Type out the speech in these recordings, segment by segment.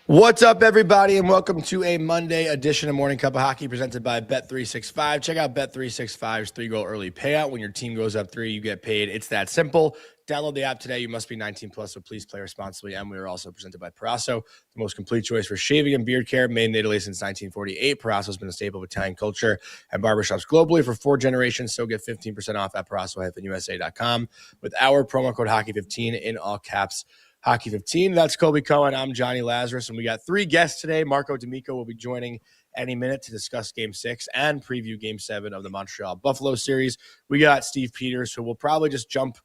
What's up, everybody, and welcome to a Monday edition of Morning Cup of Hockey presented by Bet365. Check out Bet365's 3-goal early payout. When your team goes up 3, you get paid. It's that simple. Download the app today. You must be 19 plus, so please play responsibly. And we are also presented by Parasso, the most complete choice for shaving and beard care, made in Italy since 1948. Parasso has been a staple of Italian culture and barbershops globally for 4 generations. So get 15% off at Parasso-USA.com with our promo code Hockey15 in all caps. Hockey 15. That's Colby Cohen. I'm Jonny Lazarus, and we got 3 guests today. Marco D'Amico will be joining any minute to discuss Game 6 and preview Game 7 of the Montreal Buffalo series. We got Steve Peters, who we'll probably just jump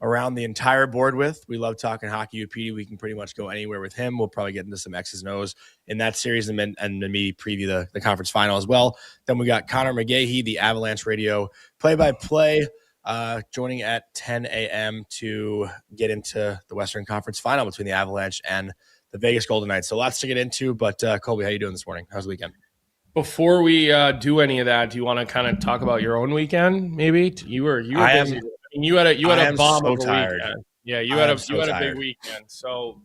around the entire board with. We love talking hockey with Petey. We can pretty much go anywhere with him. We'll probably get into some X's and O's in that series and then me preview the conference final as well. Then we got Connor McGahey, the Avalanche Radio play-by-play, joining at 10 a.m. to get into the Western Conference final between the Avalanche and the Vegas Golden Knights. So lots to get into, but Colby, how you doing this morning? How's the weekend? Before we do any of that, do you want to kind of talk about your own weekend? Maybe you were busy. You had a bomb of a weekend. Yeah, you had a big weekend. So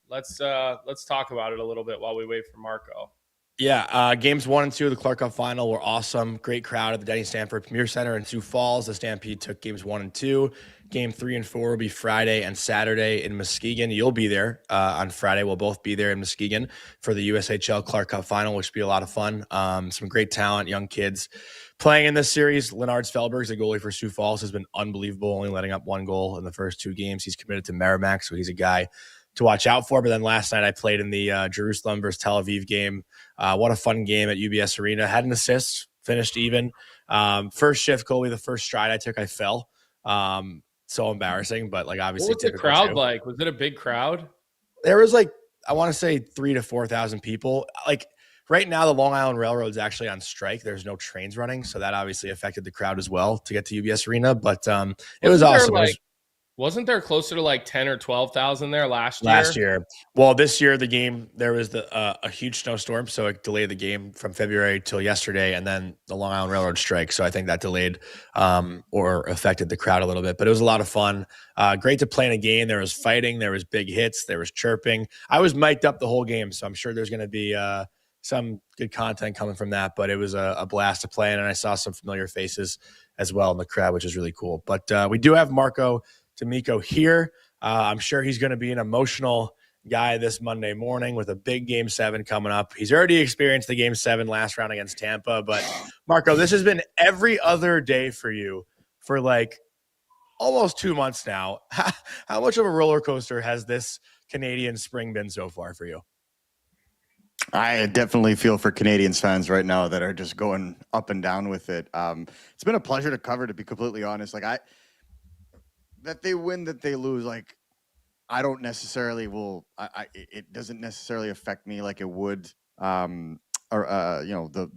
let's talk about it a little bit while we wait for Marco. Yeah, games 1 and 2 of the Clark Cup final were awesome. Great crowd at the Denny Stanford Premier Center in Sioux Falls. The Stampede took games 1 and 2. Game 3 and 4 will be Friday and Saturday in Muskegon. You'll be there on Friday. We'll both be there in Muskegon for the USHL Clark Cup final, which will be a lot of fun. Some great talent, young kids playing in this series. Lennart Svelberg, the goalie for Sioux Falls, has been unbelievable, only letting up 1 goal in the first 2 games. He's committed to Merrimack, so he's a guy to watch out for. But then last night I played in the Jerusalem versus Tel Aviv game. What a fun game at UBS Arena. Had an assist, finished even. First shift, Colby, the first stride I took, I fell. So embarrassing, but obviously. What was the crowd like? Was it a big crowd? There was I want to say 3,000 to 4,000 people. Right now, the Long Island Railroad is actually on strike. There's no trains running, so that obviously affected the crowd as well to get to UBS Arena. But it was awesome. Wasn't there closer to 10 or 12,000 there last year? Well, this year the game, there was a huge snowstorm, so it delayed the game from February till yesterday, and then the Long Island Railroad strike. So I think that delayed or affected the crowd a little bit. But it was a lot of fun. Great to play in a game. There was fighting. There was big hits. There was chirping. I was mic'd up the whole game, so I'm sure there's going to be some good content coming from that. But it was a blast to play in, and I saw some familiar faces as well in the crowd, which is really cool. But we do have Marco D'Amico here. I'm sure he's going to be an emotional guy this Monday morning with a big Game 7 coming up. He's already experienced the Game 7 last round against Tampa. But, Marco, this has been every other day for you for almost 2 months now. How much of a roller coaster has this Canadian spring been so far for you? I definitely feel for Canadians fans right now that are just going up and down with it. It's been a pleasure to cover, to be completely honest. That they win, that they lose, I don't necessarily it doesn't necessarily affect me like it would, the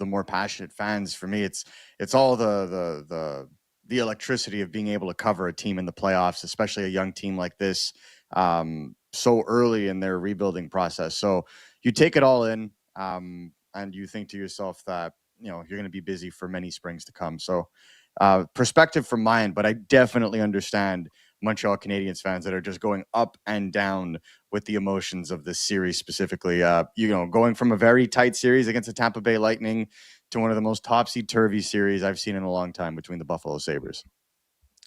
more passionate fans. For me, it's all the electricity of being able to cover a team in the playoffs, especially a young team like this, so early in their rebuilding process. So you take it all in, and you think to yourself that, you're going to be busy for many springs to come. So, perspective from mine, but I definitely understand Montreal Canadiens fans that are just going up and down with the emotions of this series specifically. Going from a very tight series against the Tampa Bay Lightning to one of the most topsy-turvy series I've seen in a long time between the Buffalo Sabres.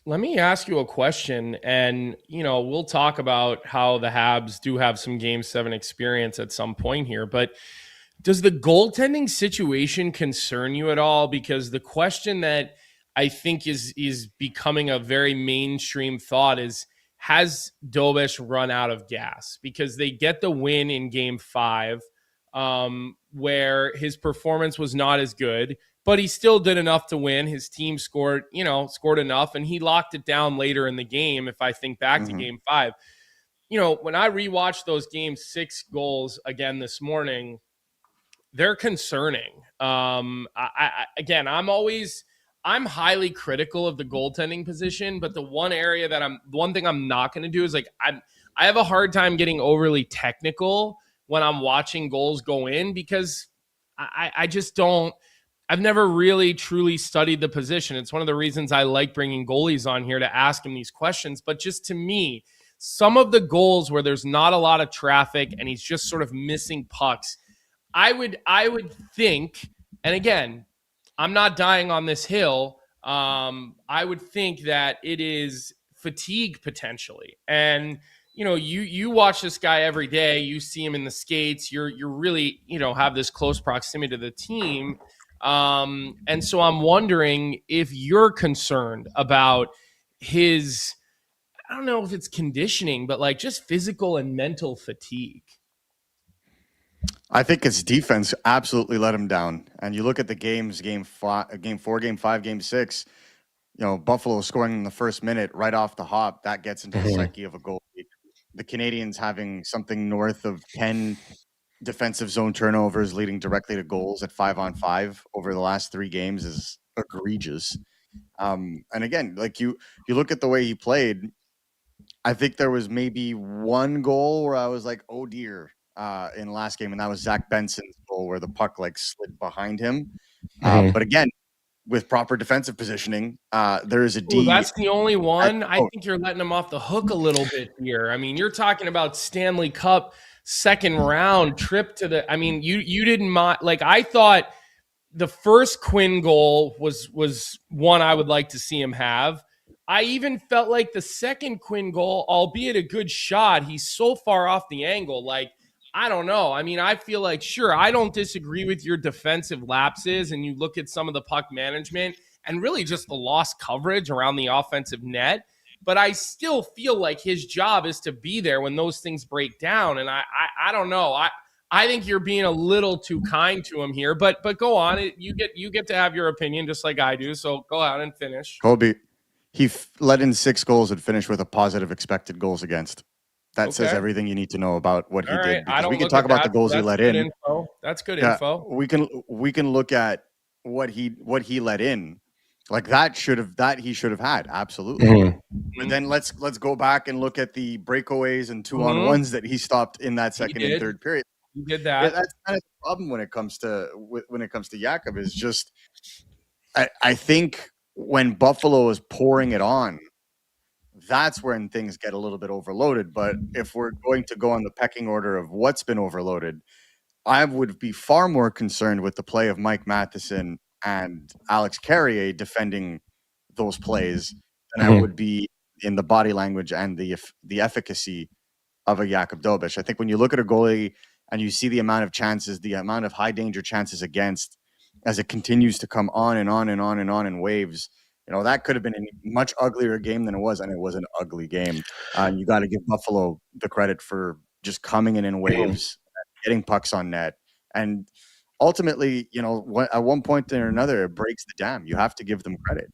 Let me ask you a question, and we'll talk about how the Habs do have some Game 7 experience at some point here, but does the goaltending situation concern you at all? Because the question that I think is becoming a very mainstream thought is, has Dobeš run out of gas? Because they get the win in Game 5, where his performance was not as good, but he still did enough to win. His team scored enough, and he locked it down later in the game. If I think back to Game 5, when I rewatched those Game 6 goals again this morning, they're concerning. I'm highly critical of the goaltending position, but the one thing I'm not going to do is I have a hard time getting overly technical when I'm watching goals go in, because I just don't. I've never really truly studied the position. It's one of the reasons I like bringing goalies on here to ask them these questions. But just to me, some of the goals where there's not a lot of traffic and he's just sort of missing pucks, I would think, and again, I'm not dying on this hill. I would think that it is fatigue potentially. And you watch this guy every day. You see him in the skates. You're really have this close proximity to the team. And so I'm wondering if you're concerned about his, I don't know if it's conditioning, but like just physical and mental fatigue. I think his defense absolutely let him down. And you look at the games, game 4, game 5, game 6, Buffalo scoring in the first minute right off the hop. That gets into the psyche of a goalie. The Canadians having something north of 10 defensive zone turnovers leading directly to goals at 5-on-5 over the last 3 games is egregious. And again, like you look at the way he played, I think there was maybe one goal where I was like, oh dear, in last game, and that was Zach Benson's goal where the puck like slid behind him. But again, with proper defensive positioning, there is a D. That's the only one. I think you're letting him off the hook a little bit here. I mean, you're talking about Stanley Cup second round trip to the. I mean, you didn't like. I thought the first Quinn goal was one I would like to see him have. I even felt like the second Quinn goal, albeit a good shot, he's so far off the angle. Like, I don't know. I mean, I feel like, sure, I don't disagree with your defensive lapses, and you look at some of the puck management and really just the lost coverage around the offensive net. But I still feel like his job is to be there when those things break down. And I don't know. I think you're being a little too kind to him here. But go on. You get to have your opinion just like I do. So go out and finish. Colby, he let in 6 goals and finished with a positive expected goals against. That says everything you need to know about what he did. Because we can talk about the goals he let in. Info. That's good info. We can look at what he let in. Like he should have had, absolutely. But then let's go back and look at the breakaways and 2-on-1s that he stopped in that second and third period. He did that. That's kind of the problem when it comes to Jakob is just I think when Buffalo is pouring it on, that's when things get a little bit overloaded. But if we're going to go on the pecking order of what's been overloaded, I would be far more concerned with the play of Mike Matheson and Alex Carrier defending those plays than I would be in the body language and the efficacy of a Jakub Dobeš. I think when you look at a goalie and you see the amount of chances, the amount of high danger chances against, as it continues to come on and on and on and on in waves, that could have been a much uglier game than it was, and it was an ugly game. You got to give Buffalo the credit for just coming in waves, getting pucks on net, and ultimately, at one point or another, it breaks the dam. You have to give them credit.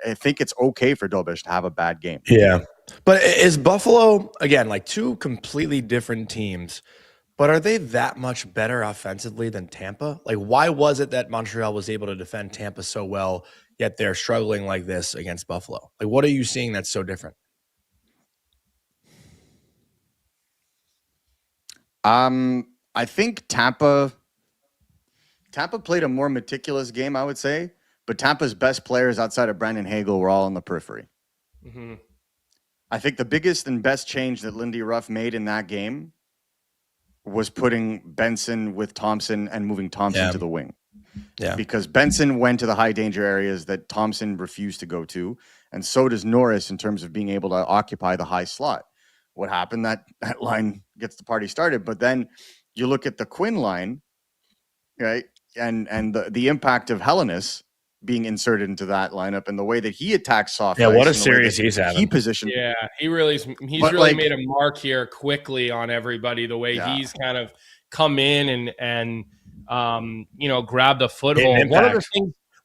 I think it's okay for Dobeš to have a bad game. Yeah, but is Buffalo again like two completely different teams? But are they that much better offensively than Tampa? Like, why was it that Montreal was able to defend Tampa so well, yet they're struggling like this against Buffalo? Like, what are you seeing that's so different? I think Tampa played a more meticulous game, I would say, but Tampa's best players outside of Brandon Hagel were all on the periphery. I think the biggest and best change that Lindy Ruff made in that game was putting Benson with Thompson and moving Thompson to the wing. Yeah. Because Benson went to the high danger areas that Thompson refused to go to, and so does Norris in terms of being able to occupy the high slot. What happened? That line gets the party started, but then you look at the Quinn line, right? And the impact of Hellenis being inserted into that lineup and the way that he attacks soft ice. Yeah, what a series he's having. He positioned. Yeah, he's really made a mark here quickly on everybody. The way he's kind of come in and grabbed a foothold.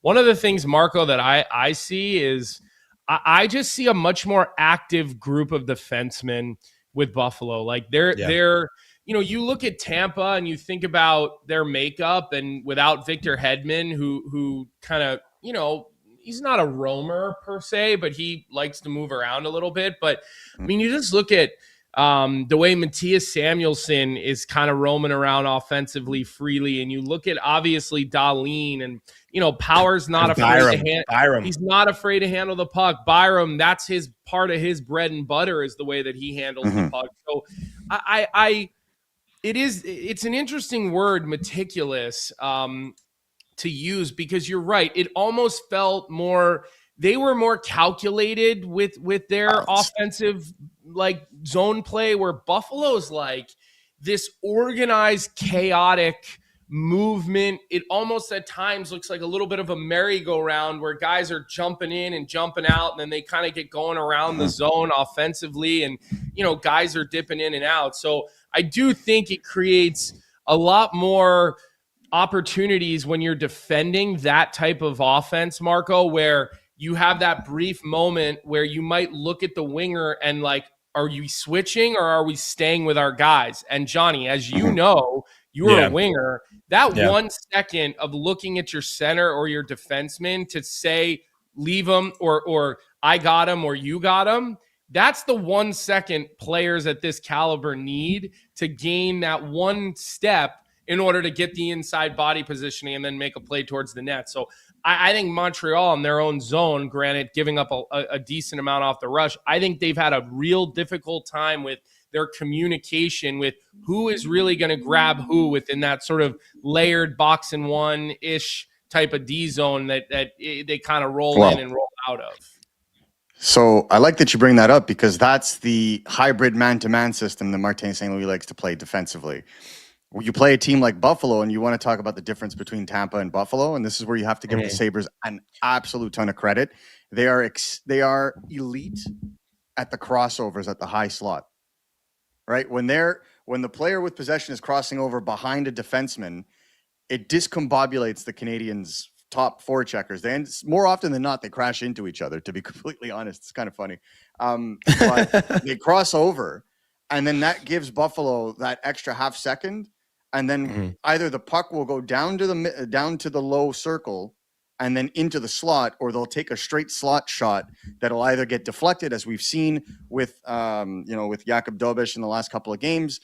One of the things, Marco, that I see is I just see a much more active group of defensemen with Buffalo. Like they're you look at Tampa and you think about their makeup, and without Victor Hedman, who kind of, he's not a roamer per se, but he likes to move around a little bit. But I mean, you just look at The way Matthias Samuelsson is kind of roaming around offensively freely, and you look at obviously Dahlin, and Power's not afraid to Byram. He's not afraid to handle the puck. Byram, that's his part of his bread and butter, is the way that he handles the puck. So it's an interesting word, meticulous, to use, because you're right. It almost felt more, they were more calculated with their offensive zone play, where Buffalo's this organized, chaotic movement. It almost at times looks like a little bit of a merry-go-round where guys are jumping in and jumping out, and then they kind of get going around the zone offensively, and guys are dipping in and out. So I do think it creates a lot more opportunities when you're defending that type of offense, Marco, where you have that brief moment where you might look at the winger and are you switching or are we staying with our guys? And Johnny, as you know, you're a winger. That 1 second of looking at your center or your defenseman to say, leave them, or I got him, or you got him. That's the 1 second players at this caliber need to gain that one step in order to get the inside body positioning and then make a play towards the net. So I think Montreal in their own zone, granted, giving up a decent amount off the rush, I think they've had a real difficult time with their communication with who is really going to grab who within that sort of layered box and one-ish type of D zone that they kind of roll in and roll out of. So I like that you bring that up, because that's the hybrid man-to-man system that Martin St. Louis likes to play defensively. When you play a team like Buffalo, and you want to talk about the difference between Tampa and Buffalo, and this is where you have to give the Sabres an absolute ton of credit. They are elite at the crossovers at the high slot, right? When the player with possession is crossing over behind a defenseman, it discombobulates the Canadiens' top forecheckers. More often than not, they crash into each other, to be completely honest. It's kind of funny. But they cross over, and then that gives Buffalo that extra half second. And then either the puck will go down to the low circle and then into the slot, or they'll take a straight slot shot that'll either get deflected, as we've seen with Jakub Dobeš in the last couple of games,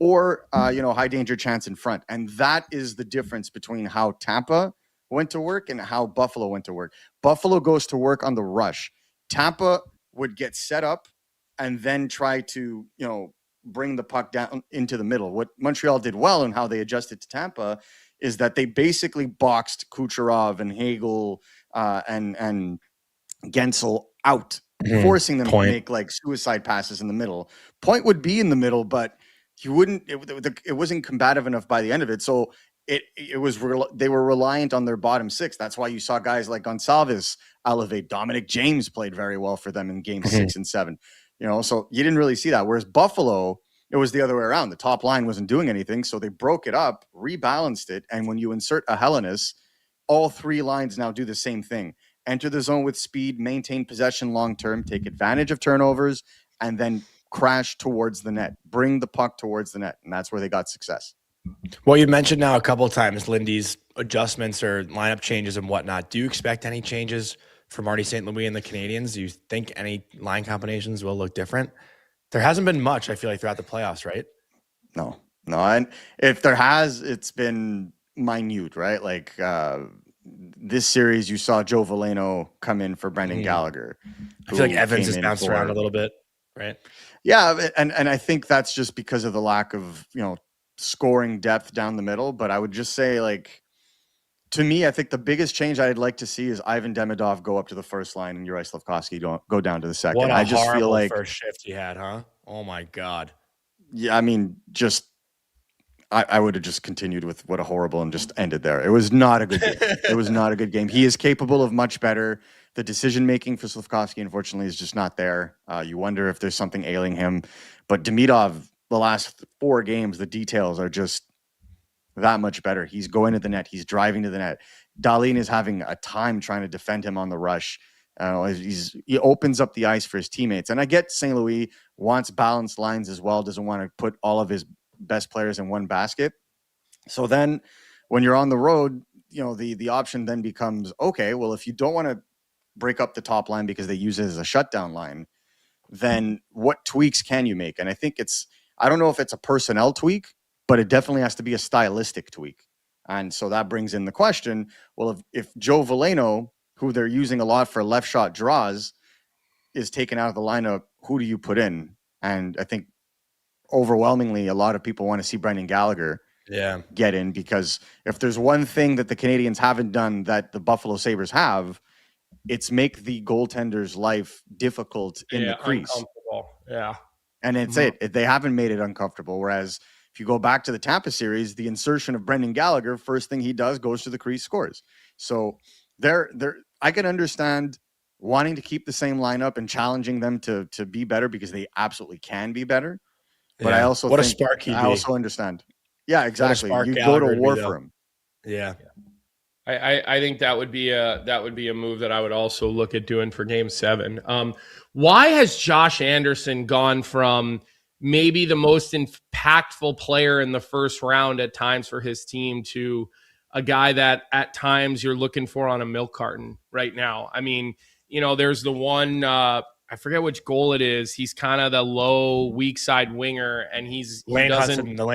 or high danger chance in front. And that is the difference between how Tampa went to work and how Buffalo went to work. Buffalo goes to work on the rush. Tampa would get set up and then try to bring the puck down into the middle. What Montreal did well, and how they adjusted to Tampa, is that they basically boxed Kucherov and Hagel and Gensel out, forcing them to make suicide passes in the middle. Point would be in the middle, but he wouldn't. It wasn't combative enough by the end of it. So they were reliant on their bottom six. That's why you saw guys like Gonçalves elevate. Dominic James played very well for them in games 6 and 7. So you didn't really see that. Whereas Buffalo, it was the other way around. The top line wasn't doing anything, so they broke it up, rebalanced it, and when you insert a Hellenis, all three lines now do the same thing. Enter the zone with speed, maintain possession long-term, take advantage of turnovers, and then crash towards the net. Bring the puck towards the net, and that's where they got success. Well, you mentioned now a couple of times Lindy's adjustments or lineup changes and whatnot. Do you expect any changes for Marty St. Louis and the Canadiens? Do you think any line combinations will look different? There hasn't been much, I feel like, throughout the playoffs, right? No. And if there has, it's been minute, right? This series, you saw Joe Veleno come in for Brendan Gallagher. I feel like Evans has bounced around a little bit, right? Yeah, and I think that's just because of the lack of, scoring depth down the middle. But I would just say, to me, I think the biggest change I'd like to see is Ivan Demidov go up to the first line and Juraj Slafkovsky go down to the second. What a I just horrible feel like first shift he had, huh? Oh my God. Yeah, I mean, I would have just continued with what a horrible and just ended there. It was not a good game. It was not a good game. He is capable of much better. The decision making for Slafkovsky, unfortunately, is just not there. You wonder if there's something ailing him. But Demidov, the last 4 games, the details are just that much better. He's going to the net. He's driving to the net. Dahlin is having a time trying to defend him on the rush. He opens up the ice for his teammates. And I get St. Louis wants balanced lines as well, doesn't want to put all of his best players in one basket. So then when you're on the road, the option then becomes, okay, well, if you don't want to break up the top line because they use it as a shutdown line, then what tweaks can you make? And I think I don't know if it's a personnel tweak, but it definitely has to be a stylistic tweak. And so that brings in the question, well, if Joe Veleno, who they're using a lot for left shot draws, is taken out of the lineup, who do you put in? And I think overwhelmingly, a lot of people want to see Brendan Gallagher get in, because if there's one thing that the Canadians haven't done that the Buffalo Sabres have, it's make the goaltender's life difficult in the crease. Uncomfortable. Yeah. And it's they haven't made it uncomfortable. Whereas if you go back to the Tampa series, the insertion of Brendan Gallagher, first thing he does, goes to the crease, scores. So I can understand wanting to keep the same lineup and challenging them to be better, because they absolutely can be better. But I also what a spark he'd be. I also understand. Yeah, exactly. You Gallagher go to war for him. Yeah. I think that would be a move that I would also look at doing for Game 7. Why has Josh Anderson gone from maybe the most impactful player in the first round at times for his team to a guy that at times you're looking for on a milk carton right now? I mean, there's the one, I forget which goal it is. He's kind of the low, weak side winger, and the Lane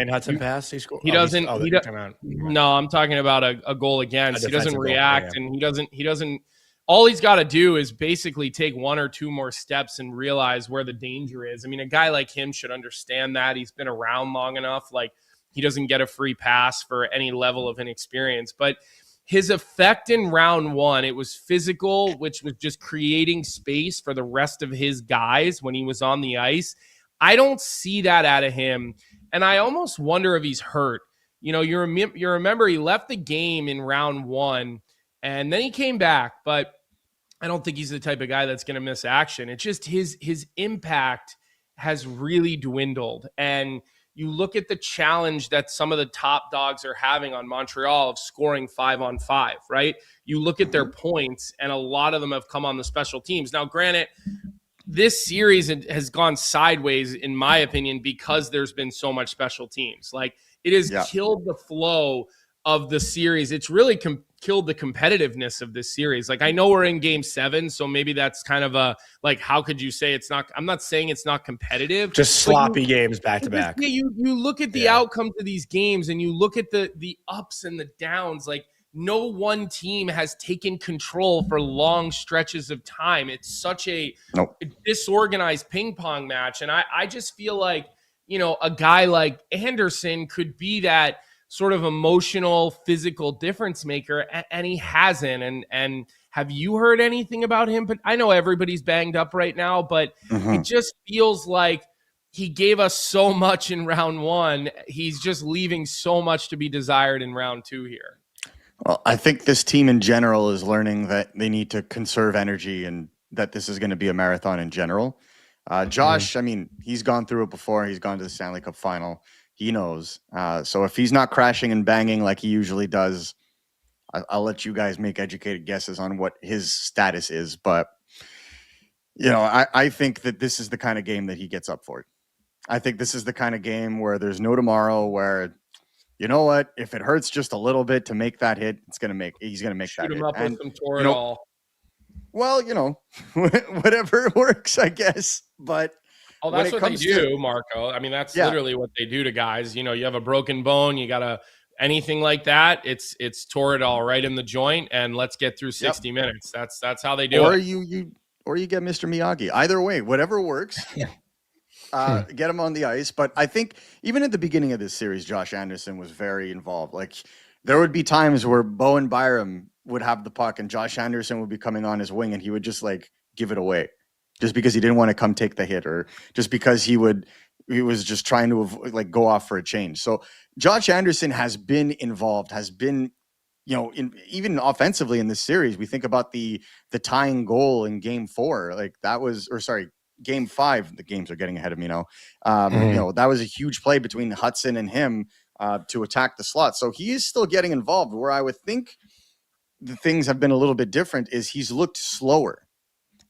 Hudson pass he scored. No, I'm talking about a goal against. He doesn't react, and he doesn't. All he's got to do is basically take one or two more steps and realize where the danger is. I mean, a guy like him should understand that. He's been around long enough. Like, he doesn't get a free pass for any level of inexperience, but his effect in round one, it was physical, which was just creating space for the rest of his guys when he was on the ice. I don't see that out of him, and I almost wonder if he's hurt. You remember he left the game in round one, and then he came back, but I don't think he's the type of guy that's going to miss action. It's just his impact has really dwindled, and you look at the challenge that some of the top dogs are having on Montreal of scoring 5-on-5, right? You look at their points, and a lot of them have come on the special teams. Now, granted, this series has gone sideways, in my opinion, because there's been so much special teams. Like, it has killed the flow of the series. It's really killed the competitiveness of this series. Like, I know we're in Game 7, so maybe that's kind of how could you say it's not? I'm not saying it's not competitive. Just sloppy games back to back. You look at the outcomes of these games, and you look at the ups and the downs. Like, no one team has taken control for long stretches of time. It's such a disorganized ping pong match, and I just feel like a guy like Anderson could be that sort of emotional, physical difference maker, and he hasn't. And have you heard anything about him? But I know everybody's banged up right now, but it just feels like he gave us so much in round one. He's just leaving so much to be desired in round two here. Well, I think this team in general is learning that they need to conserve energy, and that this is going to be a marathon in general. Josh, I mean, he's gone through it before. He's gone to the Stanley Cup final. He knows. So if he's not crashing and banging like he usually does, I'll let you guys make educated guesses on what his status is. But, I think that this is the kind of game that he gets up for. I think this is the kind of game where there's no tomorrow, where, you know what, if it hurts just a little bit to make that hit, he's going to make that hit. Shoot him up with some Toradol. Well, whatever works, I guess. But oh, that's what they do, Marco. I mean, that's literally what they do to guys. You have a broken bone, you got anything like that, it's Toradol right in the joint, and let's get through 60 minutes. That's how they do it. Or you get Mr. Miyagi. Either way, whatever works. Get him on the ice. But I think even at the beginning of this series, Josh Anderson was very involved. Like, there would be times where Bowen Byram would have the puck and Josh Anderson would be coming on his wing, and he would just give it away, just because he didn't want to come take the hit, or just because he was just trying to go off for a change. So Josh Anderson has been involved, has been, even offensively in this series. We think about the tying goal in Game 4, Game 5. The games are getting ahead of me now. That was a huge play between Hudson and him to attack the slot. So he is still getting involved. Where I would think the things have been a little bit different is he's looked slower.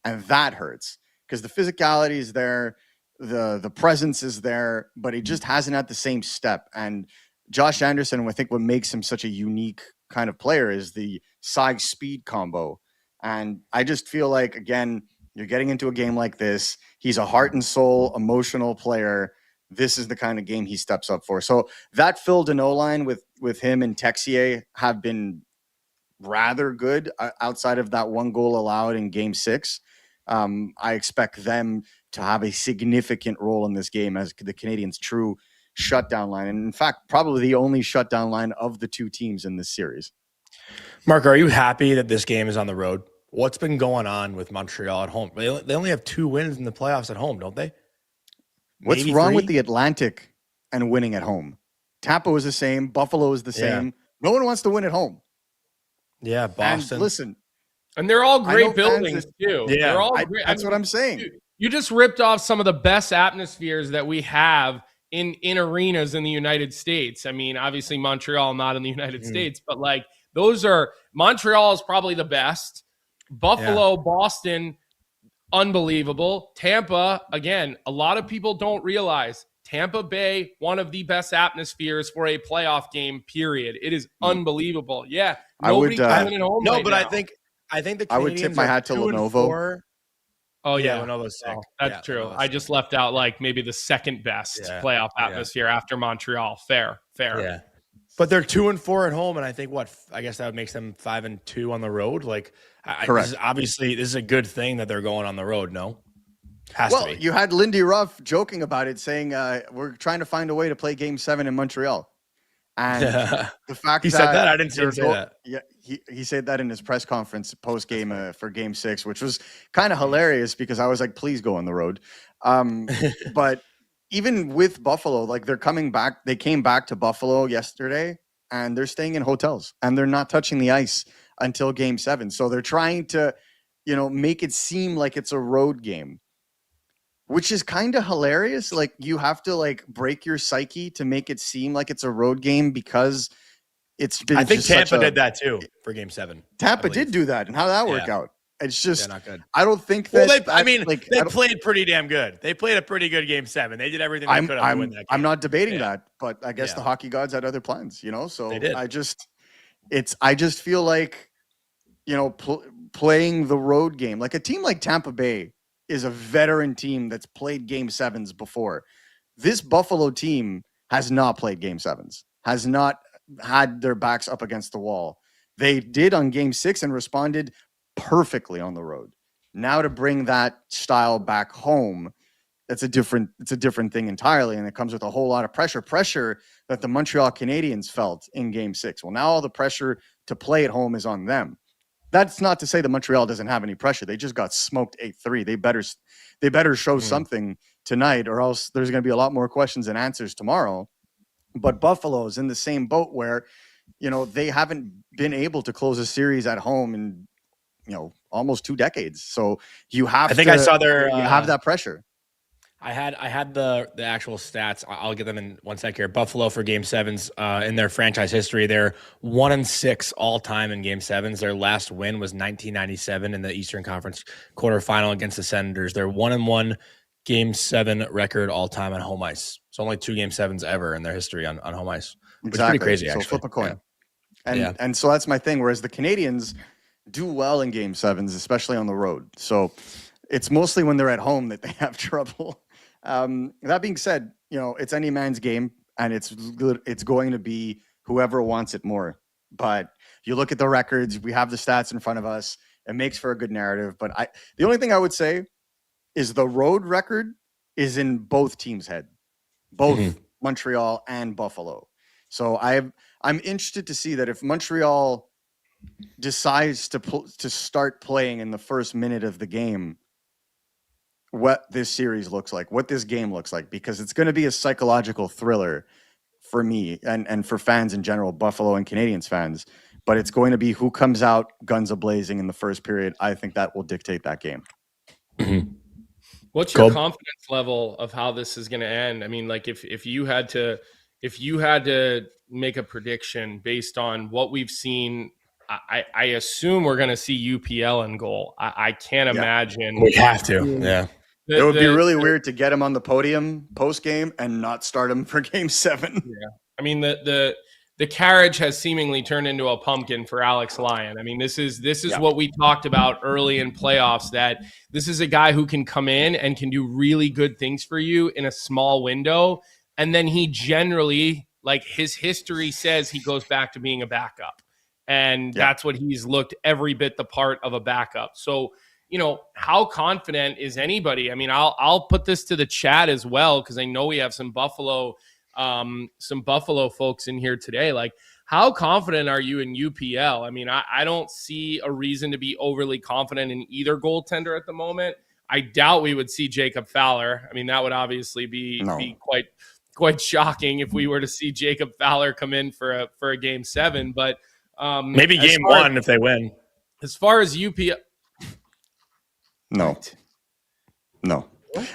And that hurts, because the physicality is there, the presence is there, but he just hasn't had the same step. And Josh Anderson, I think what makes him such a unique kind of player is the size-speed combo. And I just feel like, again, You're getting into a game like this. He's a heart and soul, emotional player. This is the kind of game he steps up for. So that Phil Deneau line with him and Texier have been rather good outside of that one goal allowed in game 6. I expect them to have a significant role in this game as the Canadiens' true shutdown line. And in fact, probably the only shutdown line of the two teams in this series. Mark, are you happy that this game is on the road? What's been going on with Montreal at home? They only have 2 wins in the playoffs at home, don't they? What's Maybe wrong 3? with the Atlantic and winning at home? Tampa is the same. Buffalo is the same. No one wants to win at home. Yeah, Boston. And listen, and they're all great buildings too. Yeah, they're all great. That's what I'm saying. You just ripped off some of the best atmospheres that we have in arenas in the United States. I mean, obviously Montreal not in the United States, but like Montreal is probably the best. Buffalo, Boston, unbelievable. Tampa, again, a lot of people don't realize Tampa Bay, one of the best atmospheres for a playoff game, period. It is unbelievable. Yeah. Nobody's coming in home. No, right but now. I think the Canadiens I would tip my hat to Lenovo. Oh, yeah. Lenovo's sick. That's true. I just left out like maybe the second best playoff atmosphere after Montreal. Fair. Yeah. But they're 2-4 at home, and I think I guess that would make them 5-2 on the road. Like, correct. This is a good thing that they're going on the road. No, has to be. You had Lindy Ruff joking about it, saying we're trying to find a way to play Game 7 in Montreal, and the fact he said that I didn't see him say that. Yeah, he said that in his press conference post game for Game 6, which was kind of hilarious because I was like, please go on the road. But even with Buffalo, like they're coming back. They came back to Buffalo yesterday, and they're staying in hotels, and they're not touching the ice until Game 7. So they're trying to, make it seem like it's a road game, which is kind of hilarious. Like you have to like break your psyche to make it seem like it's a road game because it's been. I think Tampa did that too for Game 7. Tampa did do that, and how did that work out? It's just not good. I don't think that. They played pretty damn good. They played a pretty good Game 7. They did everything they could to win that game. I'm not debating that, but I guess the hockey gods had other plans, So they did. I just feel like, playing the road game, like a team like Tampa Bay is a veteran team that's played Game 7s before. This Buffalo team has not played Game 7s, has not had their backs up against the wall. They did on Game 6 and responded perfectly on the road. Now to bring that style back home, it's a different thing entirely, and it comes with a whole lot of pressure that the Montreal Canadiens felt in Game 6. Well, now all the pressure to play at home is on them. That's not to say that Montreal doesn't have any pressure. They just got smoked 8-3. They better show something tonight, or else there's going to be a lot more questions and answers tomorrow. But Buffalo's in the same boat where, they haven't been able to close a series at home in, almost 2 decades. So you have I saw their you have that pressure. I had the actual stats. I'll get them in one sec here. Buffalo for Game 7s in their franchise history, they're 1-6 all time in Game 7s. Their last win was 1997 in the Eastern Conference quarterfinal against the Senators. They're 1-1 Game 7 record all time on home ice. It's only 2 Game 7s ever in their history on home ice. Which Exactly. Is pretty crazy. Actually. So flip a coin. Yeah. And so that's my thing. Whereas the Canadiens do well in Game 7s, especially on the road. So it's mostly when they're at home that they have trouble. That being said, it's any man's game, and it's going to be whoever wants it more. But you look at the records, we have the stats in front of us. It makes for a good narrative. But the only thing I would say is the road record is in both teams' head, both Montreal and Buffalo. So I'm interested to see that if Montreal decides to start playing in the first minute of the game, what this series looks like, what this game looks like, because it's going to be a psychological thriller for me and for fans in general, Buffalo and Canadiens fans. But it's going to be who comes out guns a-blazing in the first period. I think that will dictate that game. Mm-hmm. What's your confidence level of how this is going to end? I mean, like if you had to make a prediction based on what we've seen, I assume we're going to see UPL in goal. I can't imagine. We have to. Yeah. It would be really weird to get him on the podium post game and not start him for Game 7. Yeah. I mean, the the carriage has seemingly turned into a pumpkin for Alex Lyon. I mean, this is Yeah. what we talked about early in playoffs, that this is a guy who can come in and can do really good things for you in a small window. And then he generally, like his history says, he goes back to being a backup. And that's what he's looked every bit the part of a backup. So, you know, how confident is anybody? I mean, I'll put this to the chat as well, because I know we have some Buffalo folks in here today. Like, how confident are you in UPL? I mean, I don't see a reason to be overly confident in either goaltender at the moment. I doubt we would see Jacob Fowler. I mean, that would obviously be quite shocking if we were to see Jacob Fowler come in for a game 7. But maybe game 1 if they win. As far as UPL, no.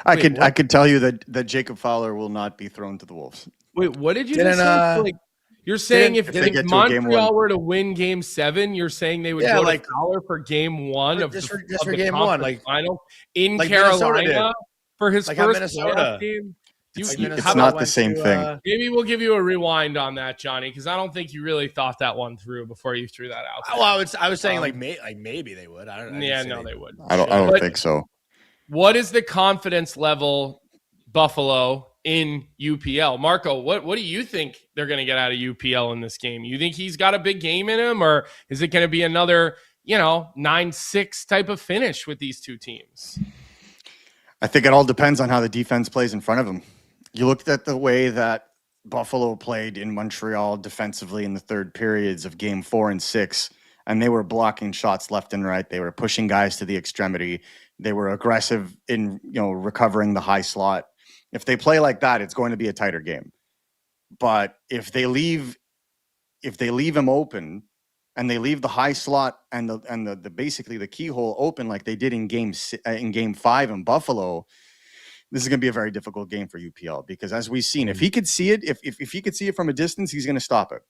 I could tell you that Jacob Fowler will not be thrown to the Wolves. Wait, what did you just say? Like, you're saying if Montreal were to win game 7, you're saying they would go to Fowler for game 1 of the game 1, like final in like Carolina for his like first Minnesota game? It's not the same thing. Maybe we'll give you a rewind on that, Johnny, because I don't think you really thought that one through before you threw that out there. Well, I was saying maybe they would. I don't. They would. I don't think so. What is the confidence level, Buffalo, in UPL? Marco, what do you think they're going to get out of UPL in this game? You think he's got a big game in him, or is it going to be another, 9-6 type of finish with these two teams? I think it all depends on how the defense plays in front of him. You looked at the way that Buffalo played in Montreal defensively in the third periods of game 4 and 6, and they were blocking shots left and right. They were pushing guys to the extremity. They were aggressive in, recovering the high slot. If they play like that, it's going to be a tighter game. But if they leave him open, and they leave the high slot and the basically the keyhole open like they did in game 5 in Buffalo, this is going to be a very difficult game for UPL, because as we've seen, if he could see it, if he could see it from a distance, he's going to stop it.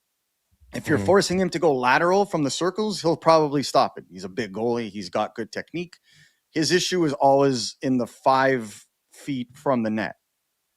If you're forcing him to go lateral from the circles, he'll probably stop it. He's a big goalie. He's got good technique. His issue is always in the 5 feet from the net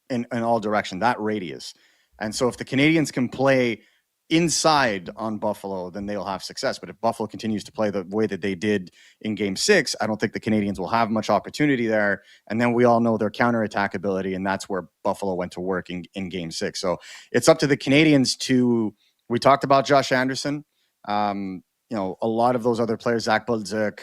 in all direction, that radius. And so if the Canadians can play inside on Buffalo, then they'll have success. But if Buffalo continues to play the way that they did in game 6, I don't think the Canadians will have much opportunity there. And then we all know their counterattack ability, and that's where Buffalo went to work in game 6. So it's up to the Canadians to, we talked about Josh Anderson, a lot of those other players, Zach Bolduc,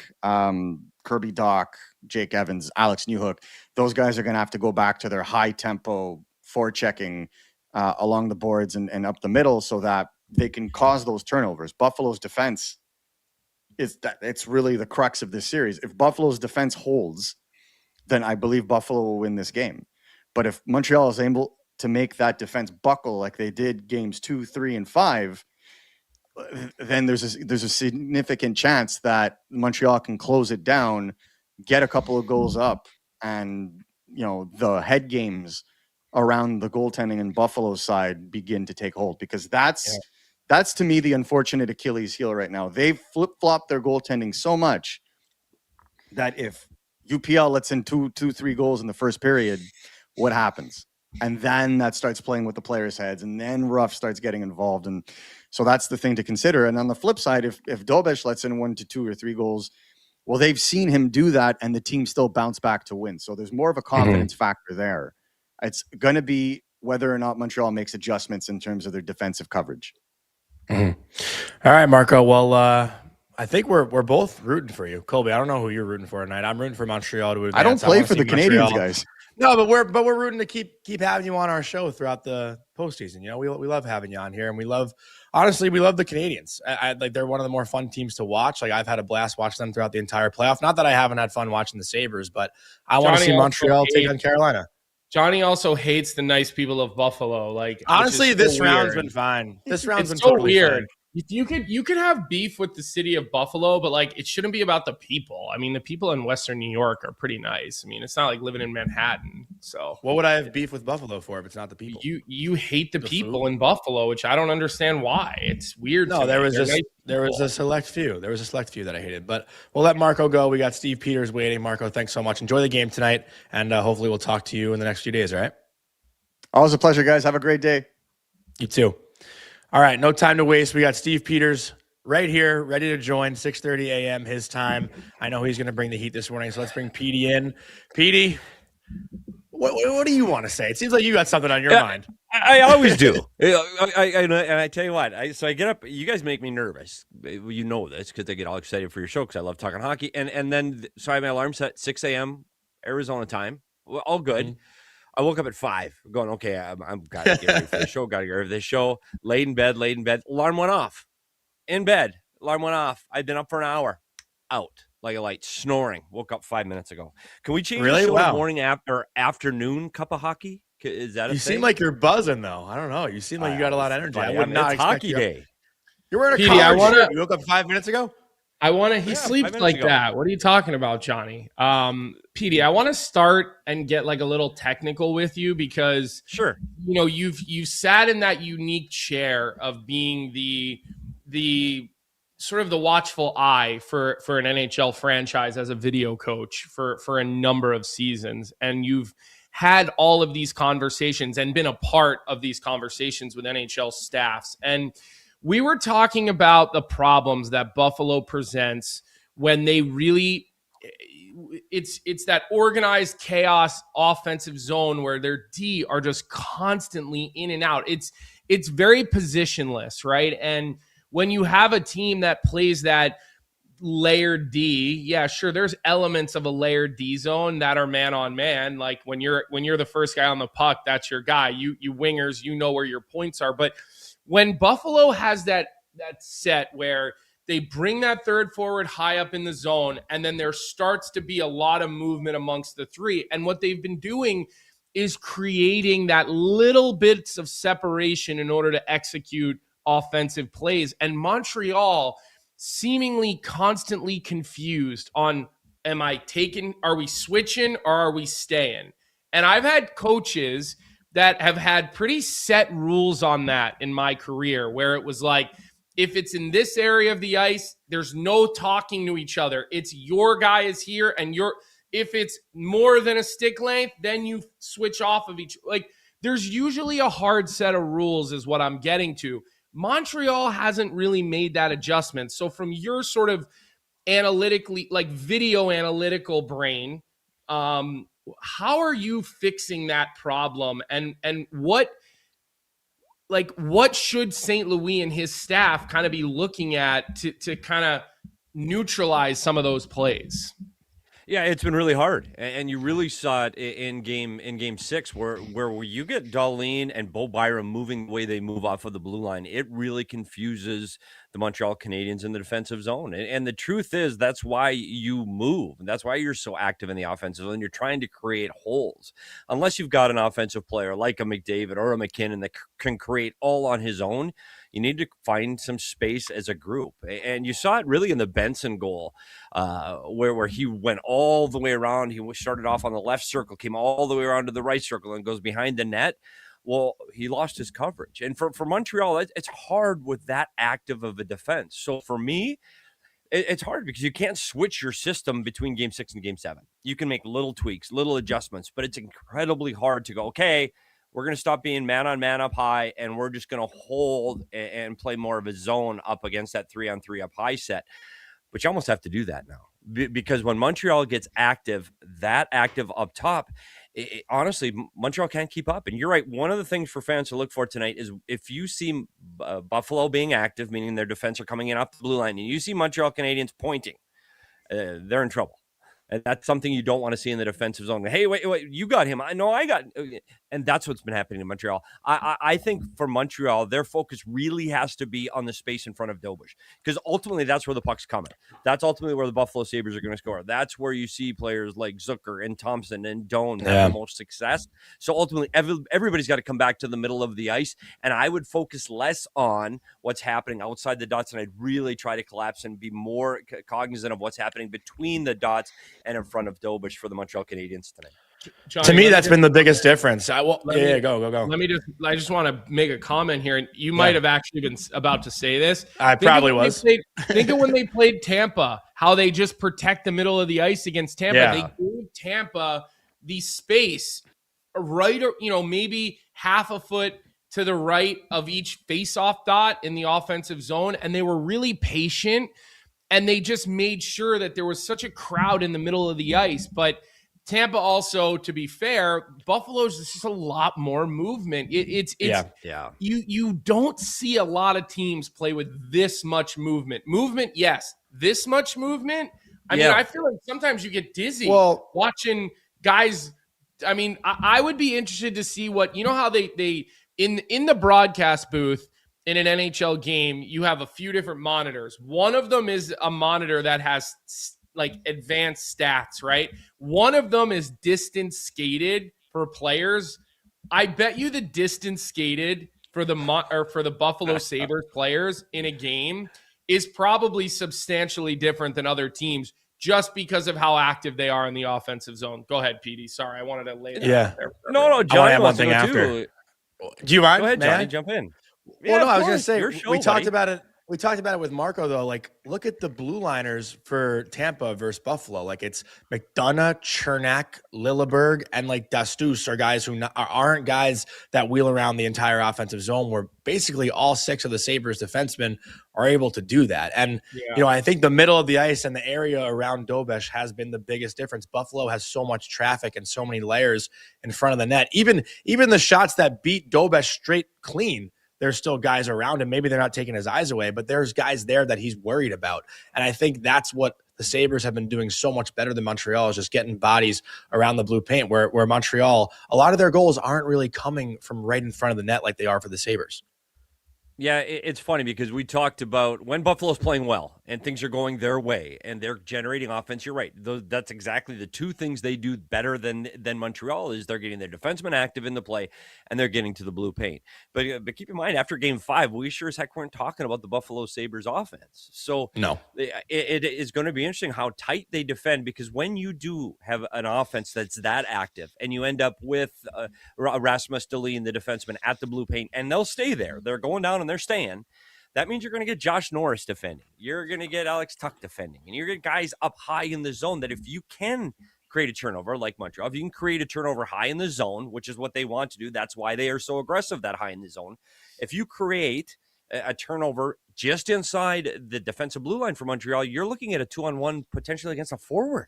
Kirby Doc, Jake Evans, Alex Newhook, those guys are going to have to go back to their high tempo forechecking along the boards and up the middle, so that they can cause those turnovers. Buffalo's defense it's really the crux of this series. If Buffalo's defense holds, then I believe Buffalo will win this game. But if Montreal is able to make that defense buckle like they did games 2, 3, and 5, then there's a significant chance that Montreal can close it down, get a couple of goals up, and the head games around the goaltending in Buffalo's side begin to take hold, because that's to me the unfortunate Achilles heel right now. They've flip-flopped their goaltending so much that if UPL lets in 3 goals in the first period, what happens? And then that starts playing with the players' heads, and then Ruff starts getting involved. And so that's the thing to consider. And on the flip side, if Dobesh lets in 1 to 2 or 3 goals, well, they've seen him do that, and the team still bounce back to win. So there's more of a confidence factor there. It's going to be whether or not Montreal makes adjustments in terms of their defensive coverage. All right, Marco. Well, I think we're both rooting for you, Colby. I don't know who you're rooting for tonight. I'm rooting for Montreal to advance. I don't play for the Canadians, guys. No, but we're rooting to keep having you on our show throughout the postseason. We love having you on here, and we love the Canadians. Like, they're one of the more fun teams to watch. Like, I've had a blast watching them throughout the entire playoff. Not that I haven't had fun watching the Sabres, but I want to see Montreal take on Carolina. Johnny also hates the nice people of Buffalo. Like, honestly, this round's been fine. This round's been so totally weird. Fine. You could have beef with the city of Buffalo, but like, it shouldn't be about the people. I mean, the people in Western New York are pretty nice. I mean, it's not like living in Manhattan. So what would I have beef with Buffalo for if it's not the people? You hate the people in Buffalo, which I don't understand why. It's weird. No, there was a select few. There was a select few that I hated, but we'll let Marco go. We got Steve Peters waiting. Marco, thanks so much. Enjoy the game tonight, and hopefully we'll talk to you in the next few days. All right. Always a pleasure, guys. Have a great day. You too. All right, no time to waste. We got Steve Peters right here, ready to join, 6:30 a.m. his time. I know he's going to bring the heat this morning, so let's bring Petey in. Petey, what do you want to say? It seems like you got something on your mind. I always do. And I tell you what, so I get up. You guys make me nervous. You know this because I get all excited for your show because I love talking hockey. And then so I have my alarm set 6 a.m. Arizona time. Well, all good. Mm-hmm. I woke up at 5, going, okay, I'm got to get ready for the show. Got to get ready for the show. Laid in bed. Alarm went off. In bed. Alarm went off. I'd been up for an hour. Out like a light, snoring. Woke up 5 minutes ago. Can we change the show to morning or afternoon cup of hockey? Is that a thing? Seem like you're buzzing though. I don't know. You seem like you got a lot of energy. I would not expect hockey day. You're wearing a collar shirt. You woke up 5 minutes ago? He sleeps like that. What are you talking about, Johnny? PD, I want to start and get like a little technical with you because sure, you've sat in that unique chair of being the sort of the watchful eye for an NHL franchise as a video coach for a number of seasons, and you've had all of these conversations and been a part of these conversations with NHL staffs. And we were talking about the problems that Buffalo presents when they really it's that organized chaos offensive zone where their D are just constantly in and out. It's very positionless, right? And when you have a team that plays that layered D, yeah, sure, there's elements of a layered D zone that are man on man. Like when you're the first guy on the puck, that's your guy. You wingers, you know where your points are. But when Buffalo has that set where they bring that third forward high up in the zone, and then there starts to be a lot of movement amongst the three. And what they've been doing is creating that little bits of separation in order to execute offensive plays. And Montreal seemingly constantly confused on, are we switching or are we staying? And I've had coaches that have had pretty set rules on that in my career, where it was like, if it's in this area of the ice, there's no talking to each other. It's your guy is here, and if it's more than a stick length, then you switch off of each. Like, there's usually a hard set of rules is what I'm getting to. Montreal hasn't really made that adjustment. So from your sort of analytically, like video analytical brain, how are you fixing that problem? And what should St. Louis and his staff kind of be looking at to kind of neutralize some of those plays? Yeah, it's been really hard, and you really saw it in game 6, where you get Dahlin and Bo Byram moving the way they move off of the blue line. It really confuses the Montreal Canadiens in the defensive zone, and the truth is that's why you move, and that's why you're so active in the offensive zone. You're trying to create holes, unless you've got an offensive player like a McDavid or a McKinnon that can create all on his own. You need to find some space as a group. And you saw it really in the Benson goal, where he went all the way around. He started off on the left circle, came all the way around to the right circle, and goes behind the net. Well, he lost his coverage. And for Montreal, it's hard with that active of a defense. So for me, it's hard because you can't switch your system between game 6 and game 7. You can make little tweaks, little adjustments, but it's incredibly hard to go, okay, we're going to stop being man-on-man up high, and we're just going to hold and play more of a zone up against that 3-on-3 up high set. But you almost have to do that now because when Montreal gets active, that active up top, honestly, Montreal can't keep up. And you're right. One of the things for fans to look for tonight is if you see Buffalo being active, meaning their defense are coming in off the blue line, and you see Montreal Canadiens pointing, they're in trouble. And that's something you don't want to see in the defensive zone. Hey, wait, you got him. I know I got. And that's what's been happening in Montreal. I think for Montreal, their focus really has to be on the space in front of Dobos, because ultimately that's where the puck's coming. That's ultimately where the Buffalo Sabres are going to score. That's where you see players like Zucker and Thompson and Doan have the most success. So ultimately, everybody's got to come back to the middle of the ice. And I would focus less on what's happening outside the dots, and I'd really try to collapse and be more cognizant of what's happening between the dots and in front of Dobos for the Montreal Canadiens tonight. Johnny, to me, that's been the biggest difference. Go. I just want to make a comment here. And you might have actually been about to say this. I probably was. Think of when they played Tampa, how they just protect the middle of the ice against Tampa. Yeah. They gave Tampa the space, right, or maybe half a foot to the right of each face-off dot in the offensive zone, and they were really patient, and they just made sure that there was such a crowd in the middle of the ice. But Tampa also, to be fair, Buffalo's just a lot more movement. It's you don't see a lot of teams play with this much movement. Movement, yes. This much movement. I mean, I feel like sometimes you get dizzy watching guys. I mean, I would be interested to see what, you know, how they in the broadcast booth in an NHL game, you have a few different monitors. One of them is a monitor that has like advanced stats, right? One of them is distance skated for players. I bet you the distance skated for the Buffalo Sabres players in a game is probably substantially different than other teams, just because of how active they are in the offensive zone. Go ahead, PD. Sorry, I wanted to lay that out there. No, Johnny, one thing after. Do you mind? Go ahead, Johnny, jump in. Well, no, I was going to say, we talked about it. We talked about it with Marco, though. Like, look at the blue liners for Tampa versus Buffalo. Like, it's McDonough, Chernak, Lilleberg, and like Dastus are guys who aren't guys that wheel around the entire offensive zone, where basically all 6 of the Sabres defensemen are able to do that. And, you know, I think the middle of the ice and the area around Dobesh has been the biggest difference. Buffalo has so much traffic and so many layers in front of the net. Even the shots that beat Dobesh straight clean, there's still guys around him. Maybe they're not taking his eyes away, but there's guys there that he's worried about. And I think that's what the Sabres have been doing so much better than Montreal, is just getting bodies around the blue paint, where Montreal, a lot of their goals aren't really coming from right in front of the net like they are for the Sabres. Yeah, it's funny because we talked about when Buffalo's playing well and things are going their way and they're generating offense. You're right. That's exactly the two things they do better than Montreal is they're getting their defensemen active in the play and they're getting to the blue paint. But keep in mind, after Game 5, we sure as heck weren't talking about the Buffalo Sabres offense. So no, it is going to be interesting how tight they defend, because when you do have an offense that's that active and you end up with Rasmus Dahlin, the defenseman, at the blue paint, and they'll stay there. They're going down and they're staying. That means you're going to get Josh Norris defending. You're going to get Alex Tuch defending. And you're going to get guys up high in the zone that if you can create a turnover like Montreal, if you can create a turnover high in the zone, which is what they want to do, that's why they are so aggressive that high in the zone. If you create a turnover just inside the defensive blue line for Montreal, you're looking at a 2-on-1 potentially against a forward.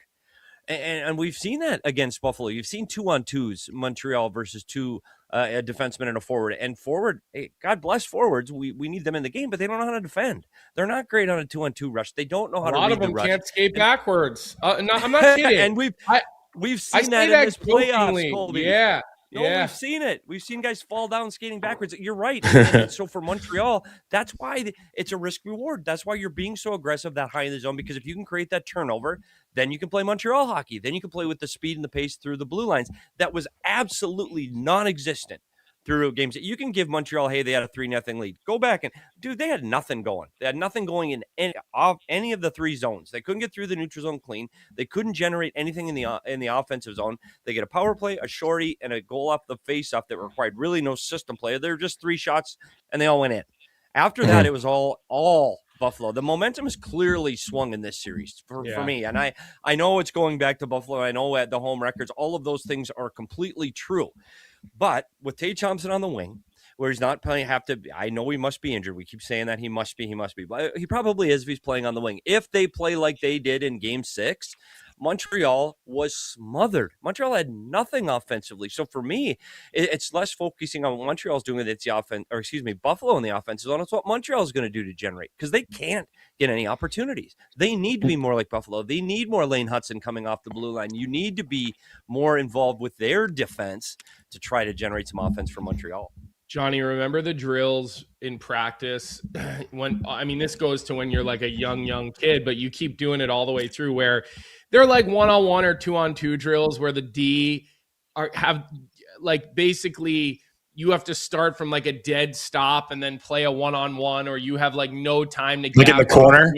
And we've seen that against Buffalo. You've seen 2-on-2s, Montreal versus a defenseman and a forward. And forward, hey, God bless forwards. We need them in the game, but they don't know how to defend. They're not great on a 2-on-2 rush. They don't know how to read the rush. A lot of them can't skate backwards. No, I'm not kidding. And we've seen that in this playoffs, Colby. Yeah. No, we've seen it. We've seen guys fall down skating backwards. You're right. And so for Montreal, that's why it's a risk reward. That's why you're being so aggressive that high in the zone, because if you can create that turnover, then you can play Montreal hockey. Then you can play with the speed and the pace through the blue lines. That was absolutely non-existent through games. You can give Montreal, hey, they had a 3-0 lead. Go back and, dude, they had nothing going. They had nothing going in any of the 3 zones. They couldn't get through the neutral zone clean. They couldn't generate anything in the offensive zone. They get a power play, a shorty, and a goal off the face-off that required really no system play. They were just 3 shots, and they all went in. After that, it was all Buffalo. The momentum has clearly swung in this series for me. And I know it's going back to Buffalo. I know at the home records, all of those things are completely true. But with Tage Thompson on the wing, where he's not playing, I know he must be injured. We keep saying that he must be. But he probably is if he's playing on the wing. If they play like they did in Game 6, Montreal was smothered. Montreal had nothing offensively. So for me, it's less focusing on what Montreal's doing. It's the offense, or excuse me, Buffalo in the offensive zone. It's what Montreal's going to do to generate, because they can't get any opportunities. They need to be more like Buffalo. They need more Lane Hudson coming off the blue line. You need to be more involved with their defense to try to generate some offense for Montreal. Johnny, remember the drills in practice this goes to when you're like a young kid, but you keep doing it all the way through, where they're like 1-on-1 or 2-on-2 drills where the D have like basically you have to start from like a dead stop and then play a 1-on-1, or you have like no time to look at the corner.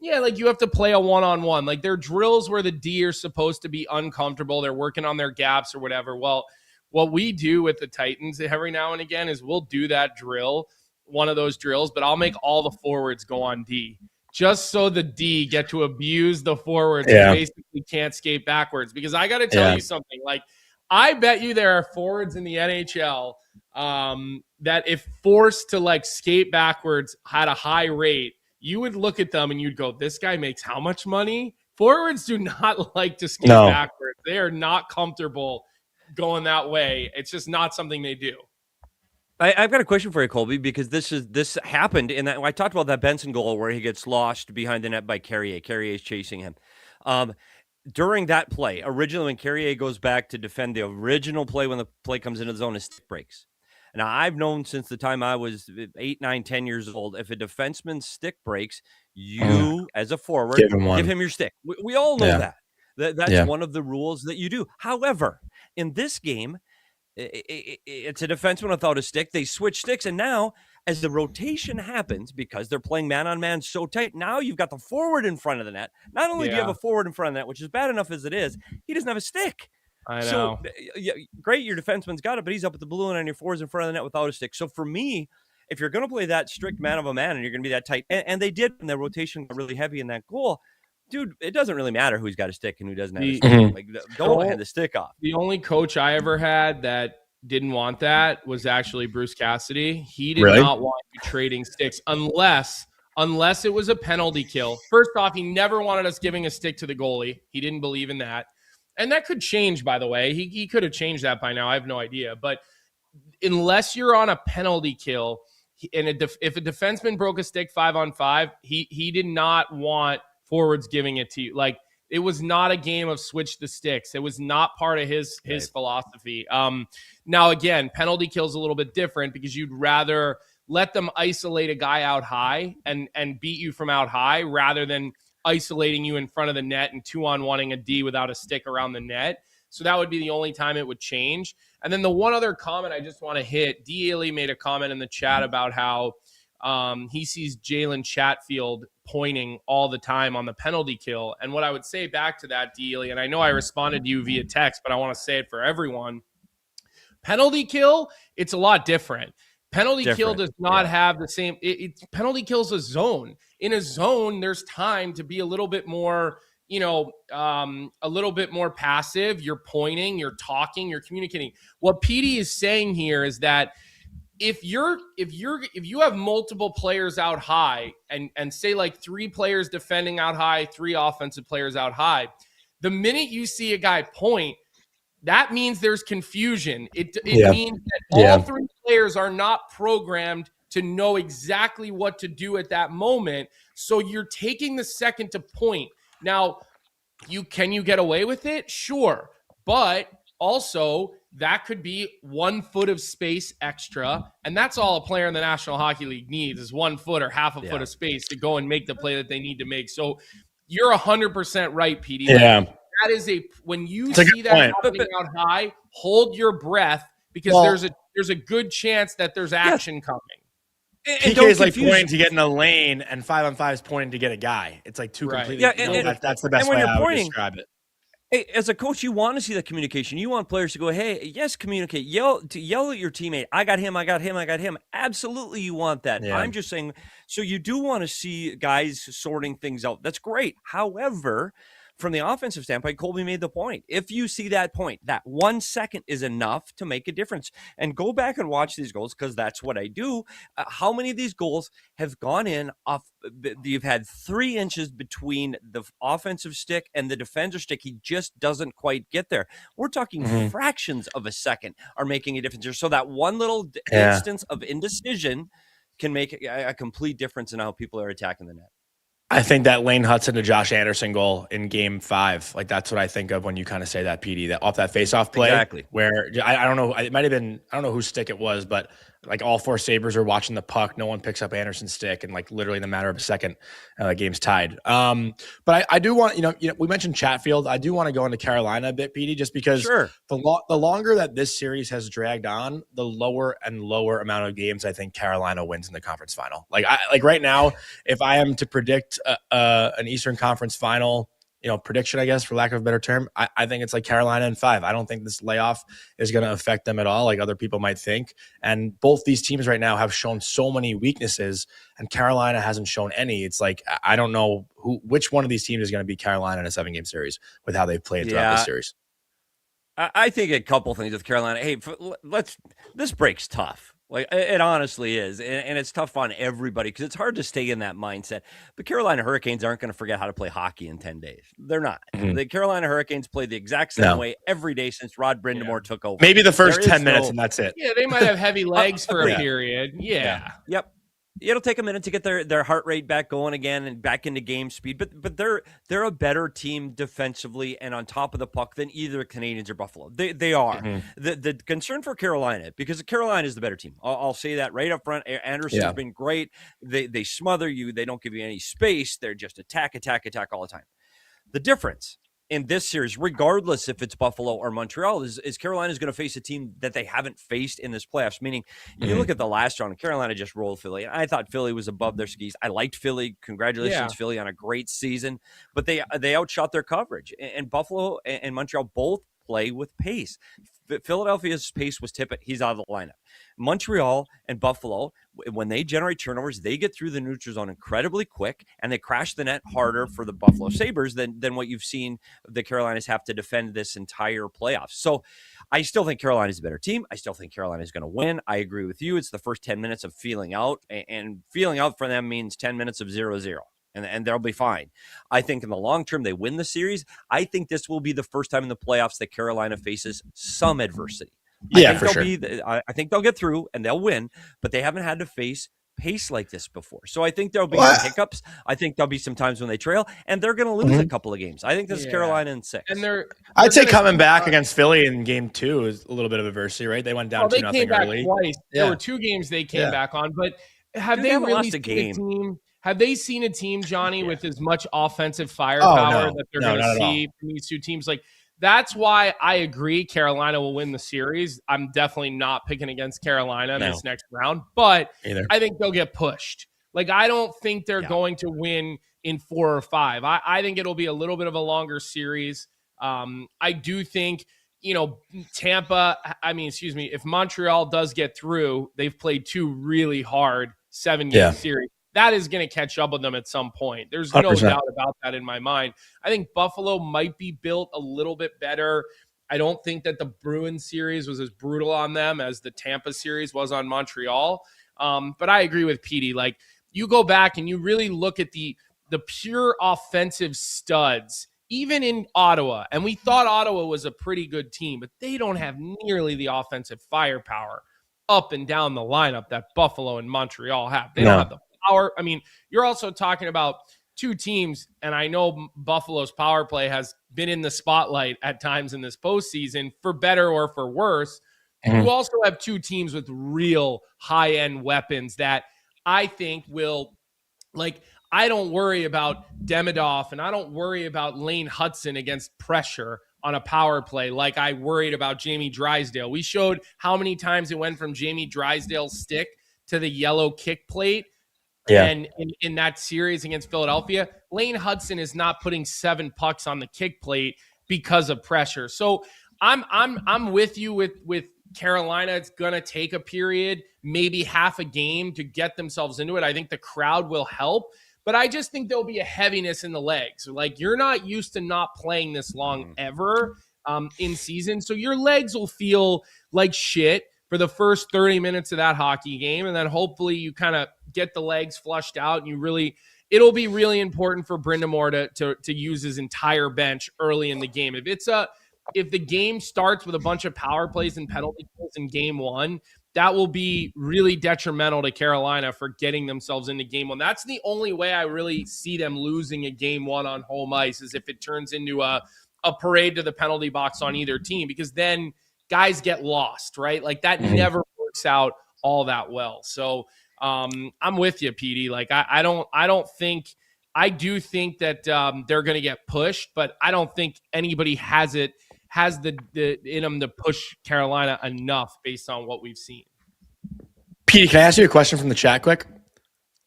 Yeah, like you have to play a 1-on-1. Like they're drills where the D are supposed to be uncomfortable. They're working on their gaps or whatever. Well, what we do with the Titans every now and again is we'll do that drill, one of those drills, but I'll make all the forwards go on D, just so the D get to abuse the forwards who basically can't skate backwards. Because I got to tell you something, like I bet you there are forwards in the NHL that if forced to like skate backwards at a high rate, you would look at them and you'd go, this guy makes how much money? Forwards do not like to skate backwards. They are not comfortable going that way. It's just not something they do. I've got a question for you, Colby, because this happened in that I talked about that Benson goal where he gets lost behind the net by Carrier. Carrier is chasing him. During that play, originally when Carrier goes back to defend the original play when the play comes into the zone, his stick breaks. Now, I've known since the time I was 8, 9, 10 years old, if a defenseman's stick breaks, you, as a forward, give him your stick. We all know that's one of the rules that you do. However, in this game, it's a defenseman without a stick. They switch sticks, and now as the rotation happens, because they're playing man-on-man so tight, now you've got the forward in front of the net. Not only do you have a forward in front of the net, which is bad enough as it is, he doesn't have a stick. I know. So, great, your defenseman's got it, but he's up at the blue line, and your forward's in front of the net without a stick. So for me, if you're going to play that strict man of a man, and you're going to be that tight, and they did, and their rotation got really heavy in that goal, dude, it doesn't really matter who's got a stick and who doesn't have a stick. Like, don't hand the stick off. The only coach I ever had that didn't want that was actually Bruce Cassidy. He did not want you trading sticks unless it was a penalty kill. First off, he never wanted us giving a stick to the goalie. He didn't believe in that. And that could change, by the way. He could have changed that by now. I have no idea. But unless you're on a penalty kill, and if a defenseman broke a stick 5-on-5, he did not want forwards giving it to you. Like, it was not a game of switch the sticks. It was not part of his philosophy. Now, again, penalty kill's a little bit different because you'd rather let them isolate a guy out high and beat you from out high rather than isolating you in front of the net and 2-on-1ing a D without a stick around the net. So that would be the only time it would change. And then the one other comment I just want to hit, D. Ely made a comment in the chat about how he sees Jalen Chatfield pointing all the time on the penalty kill. And what I would say back to that, D. Ely, and I know I responded to you via text, but I want to say it for everyone. Penalty kill, it's a lot different. Penalty kill does not have the same. Penalty kill's a zone. In a zone, there's time to be a little bit more, a little bit more passive. You're pointing, you're talking, you're communicating. What PD is saying here is that if you have multiple players out high and say like 3 players defending out high, 3 offensive players out high, the minute you see a guy point, that means there's confusion. It means that all 3 players are not programmed to know exactly what to do at that moment. So you're taking the second to point. Now, can you get away with it? Sure. But also, that could be 1 foot of space extra. And that's all a player in the National Hockey League needs is 1 foot or half a foot of space to go and make the play that they need to make. So you're 100% right, PD. Yeah. That is when you see that happening out high, hold your breath because there's a good chance that there's action coming. PK is like pointing to get in a lane, and 5-on-5 is pointing to get a guy. It's like two completely. Yeah, that's the best way I would describe it. Hey, as a coach, you want to see that communication. You want players to go, hey, yes, communicate. Yell at your teammate. I got him. Absolutely, you want that. Yeah. I'm just saying, so you do want to see guys sorting things out. That's great. However, from the offensive standpoint, Colby made the point. If you see that point, that 1 second is enough to make a difference. And go back and watch these goals because that's what I do. How many of these goals have gone in off? You've had 3 inches between the offensive stick and the defensive stick. He just doesn't quite get there. We're talking fractions of a second are making a difference. So that one little instance of indecision can make a complete difference in how people are attacking the net. I think that Lane Hudson to Josh Anderson goal in Game 5, like that's what I think of when you kind of say that, PD, that off that faceoff play. Exactly. Where I don't know, it might have been, I don't know whose stick it was, but like all 4 Sabres are watching the puck. No one picks up Anderson's stick, and like literally in a matter of a second, the game's tied. But I do want, we mentioned Chatfield. I do want to go into Carolina a bit, PD, just because the longer that this series has dragged on, the lower and lower amount of games I think Carolina wins in the conference final. Like right now, if I am to predict an Eastern Conference final, prediction, I guess, for lack of a better term, I think it's like Carolina in 5. I don't think this layoff is going to affect them at all, like other people might think. And both these teams right now have shown so many weaknesses, and Carolina hasn't shown any. It's like, I don't know which one of these teams is going to beat Carolina in a 7-game series with how they've played throughout this series. I think a couple things with Carolina. Hey, this break's tough. Like it honestly is, and it's tough on everybody because it's hard to stay in that mindset. The Carolina Hurricanes aren't going to forget how to play hockey in 10 days. They're not. Mhm. The Carolina Hurricanes play the exact same way every day since Rod Brindamore took over. Maybe the first 10 minutes and that's it. Yeah, they might have heavy legs for a agreed. period. Yeah. Yep. It'll take a minute to get their heart rate back going again and back into game speed, but they're a better team defensively and on top of the puck than either Canadians or Buffalo. They are. The concern for Carolina, because Carolina is the better team. I'll say that right up front. Anderson's been great. They smother you. They don't give you any space. They're just attack all the time. The difference in this series, regardless if it's Buffalo or Montreal, is Carolina's going to face a team that they haven't faced in this playoffs. Meaning, you look at the last round, Carolina just rolled Philly. And I thought Philly was above their skis. I liked Philly. Congratulations, Philly, on a great season. But they outshot their coverage. And Buffalo and Montreal both play with pace. Philadelphia's pace was Tippett. He's out of the lineup. Montreal and Buffalo, when they generate turnovers, they get through the neutral zone incredibly quick, and they crash the net harder for the Buffalo Sabres than what you've seen the Carolinas have to defend this entire playoffs. So I still think Carolina's a better team. I still think Carolina's going to win. I agree with you. It's the first 10 minutes of feeling out, and feeling out for them means 10 minutes of 0-0. And they'll be fine. I think in the long term, they win the series. I think this will be the first time in the playoffs that Carolina faces some adversity. Yeah, for sure. I think they'll get through and they'll win, but they haven't had to face pace like this before. So I think there'll be some hiccups. I think there'll be some times when they trail, and they're going to lose a couple of games. I think this is Carolina in 6. And I'd say coming back against Philly in game 2 is a little bit of adversity, right? They went down 2-0 came back early. Twice. There were 2 games they came back on, but have they really lost a seen game? a team? Have they seen a team, Johnny, with as much offensive firepower that they're going to see from these 2 teams? Like, that's why I agree Carolina will win the series. I'm definitely not picking against Carolina this next round, but I think they'll get pushed. Like, I don't think they're going to win in 4 or 5. I think it'll be a little bit of a longer series. I do think, if Montreal does get through, they've played 2 really hard 7-game series. That is going to catch up with them at some point. There's no 100%. doubt about that in my mind. I think Buffalo might be built a little bit better. I don't think that the Bruins series was as brutal on them as the Tampa series was on Montreal. But I agree with Petey. Like, you go back and you really look at the pure offensive studs, even in Ottawa. And we thought Ottawa was a pretty good team, but they don't have nearly the offensive firepower up and down the lineup that Buffalo and Montreal have. They don't have the power. I mean, you're also talking about 2 teams, and I know Buffalo's power play has been in the spotlight at times in this postseason, for better or for worse. You also have 2 teams with real high-end weapons that I think will, like, I don't worry about Demidov and I don't worry about Lane Hudson against pressure on a power play like I worried about Jamie Drysdale. We showed how many times it went from Jamie Drysdale's stick to the yellow kick plate. And in that series against Philadelphia, Lane Hudson is not putting 7 pucks on the kick plate because of pressure. So I'm with you with Carolina. It's gonna take a period, maybe half a game to get themselves into it. I think the crowd will help, but I just think there'll be a heaviness in the legs. Like, you're not used to not playing this long ever in season, so your legs will feel like shit for the first 30 minutes of that hockey game. And then hopefully you kind of get the legs flushed out and it'll be really important for Brindamore to use his entire bench early in the game. If the game starts with a bunch of power plays and penalty kills in game 1, that will be really detrimental to Carolina for getting themselves into game 1. That's the only way I really see them losing a game 1 on home ice, is if it turns into a parade to the penalty box on either team, because then guys get lost, right? Like, that never works out all that well. So I'm with you, Petey. Like, I do think that they're going to get pushed, but I don't think anybody has the in them to push Carolina enough based on what we've seen. Petey, can I ask you a question from the chat quick?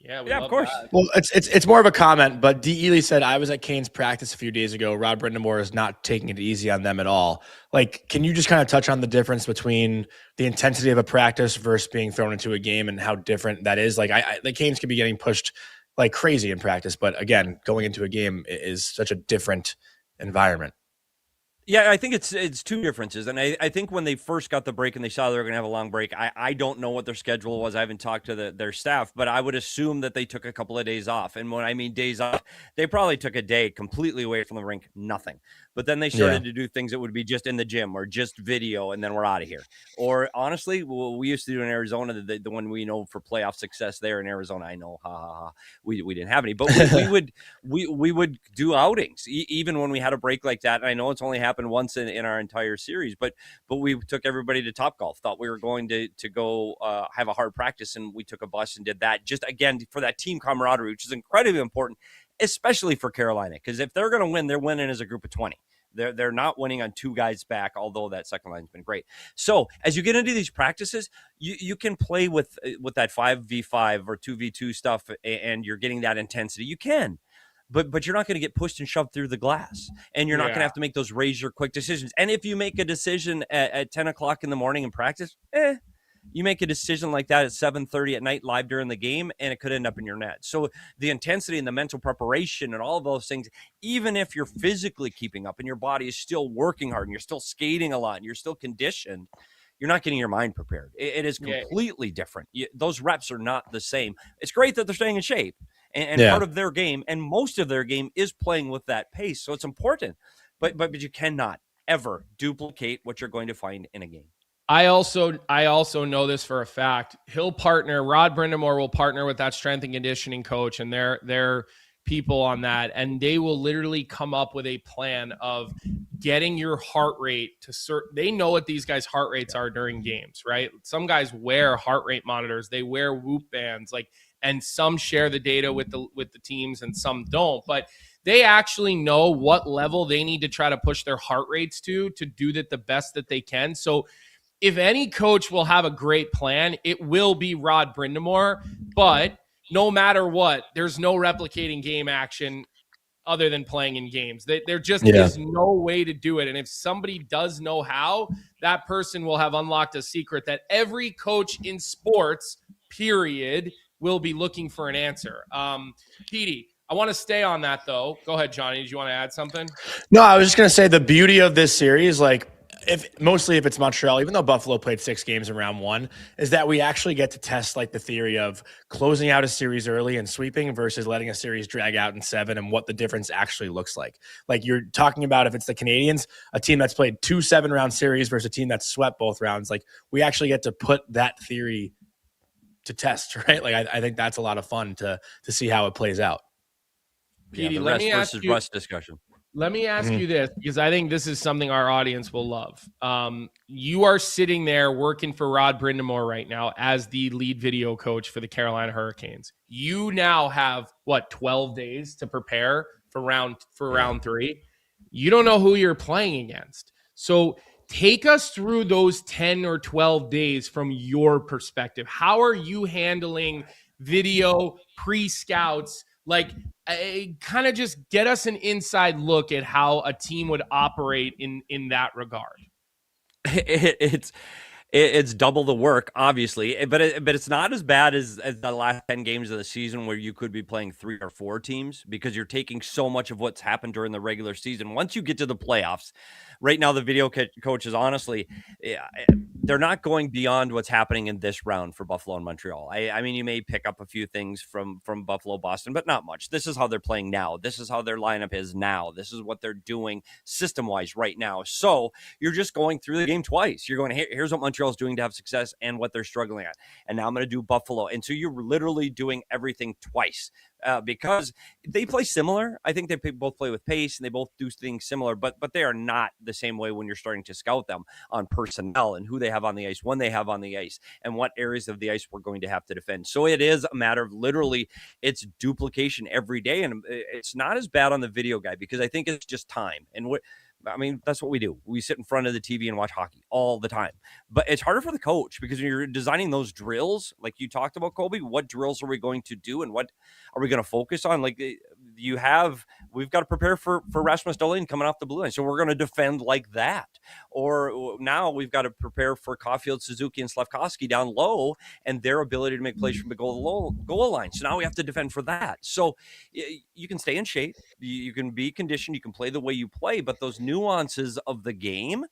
Yeah, of course. That. Well, it's more of a comment, but D. Ely said, I was at Kane's practice a few days ago. Rod Brindamore is not taking it easy on them at all. Like, can you just kind of touch on the difference between the intensity of a practice versus being thrown into a game and how different that is? Like, the Canes could be getting pushed like crazy in practice, but again, going into a game is such a different environment. Yeah, I think it's two differences. And I think when they first got the break and they saw they were going to have a long break, I don't know what their schedule was. I haven't talked to their staff, but I would assume that they took a couple of days off. And when I mean days off, they probably took a day completely away from the rink, nothing. But then they started to do things that would be just in the gym or just video, and then we're out of here. Or honestly, what we used to do in Arizona, the one we know for playoff success there in Arizona, I know, we didn't have any, but we would do outings even when we had a break like that. And I know it's only happened once in our entire series, but we took everybody to Topgolf. Thought we were going to go have a hard practice, and we took a bus and did that, just again for that team camaraderie, which is incredibly important, especially for Carolina, because if they're going to win, they're winning as a group of 20. They're not winning on two guys back, although that second line's been great. So as you get into these practices, you can play with that 5v5 or 2v2 stuff, and you're getting that intensity. You can. But you're not going to get pushed and shoved through the glass, and you're not going to have to make those razor quick decisions. And if you make a decision at 10 o'clock in the morning in practice, you make a decision like that at 7:30 at night live during the game, and it could end up in your net. So the intensity and the mental preparation and all of those things, even if you're physically keeping up and your body is still working hard and you're still skating a lot and you're still conditioned, you're not getting your mind prepared. It is completely different. Those reps are not the same. It's great that they're staying in shape. And part of their game, and most of their game, is playing with that pace. So it's important. But you cannot ever duplicate what you're going to find in a game. I also know this for a fact. Rod Brindamore will partner with that strength and conditioning coach and their people on that, and they will literally come up with a plan of getting your heart rate to they know what these guys' heart rates are during games, right? Some guys wear heart rate monitors, they wear Whoop bands, and some share the data with the teams and some don't, but they actually know what level they need to try to push their heart rates to do that the best that they can. So if any coach will have a great plan, it will be Rod Brindamore, but no matter what, there's no replicating game action other than playing in games. There just is no way to do it. And if somebody does know how, that person will have unlocked a secret that every coach in sports, period, will be looking for an answer. Petey, I want to stay on that, though. Go ahead, Johnny. Did you want to add something? No, I was just going to say the beauty of this series, if it's Montreal, even though Buffalo played 6 games in round 1, is that we actually get to test the theory of closing out a series early and sweeping versus letting a series drag out in 7, and what the difference actually looks like. Like you're talking about, if it's the Canadiens, a team that's played 2 7-round series versus a team that's swept both rounds, we actually get to put that theory to test, right? I think that's a lot of fun to see how it plays out. Petey, the rest versus rust discussion. Let me ask you this, because I think this is something our audience will love. You are sitting there working for Rod Brindamore right now as the lead video coach for the Carolina Hurricanes. You now have 12 days to prepare for round 3. You don't know who you're playing against. So take us through those 10 or 12 days from your perspective. How are you handling video, pre-scouts? Kind of just get us an inside look at how a team would operate in that regard. It's double the work, obviously, but it's not as bad as the last 10 games of the season where you could be playing 3 or 4 teams, because you're taking so much of what's happened during the regular season. Once you get to the playoffs, right now the video coaches, honestly, they're not going beyond what's happening in this round for Buffalo and Montreal. I mean, you may pick up a few things from Buffalo, Boston, but not much. This is how they're playing now. This is how their lineup is now. This is what they're doing system-wise right now. So you're just going through the game twice. You're going, here's what Montreal's doing to have success and what they're struggling at. And now I'm going to do Buffalo. And so you're literally doing everything twice. Because they play similar. I think they both play with pace and they both do things similar, but they are not the same way when you're starting to scout them on personnel and who they have on the ice, when they have on the ice, and what areas of the ice we're going to have to defend. So it is a matter of literally it's duplication every day, and it's not as bad on the video guy because I think it's just time. And that's what we do. We sit in front of the TV and watch hockey all the time. But it's harder for the coach because when you're designing those drills, like you talked about, Colby, what drills are we going to do and what are we going to focus on? The we've got to prepare for Rasmus Dahlin coming off the blue line. So we're going to defend like that. Or now we've got to prepare for Caulfield, Suzuki, and Slafkovsky down low and their ability to make plays from the goal line. So now we have to defend for that. So you can stay in shape. You can be conditioned. You can play the way you play. But those nuances of the game,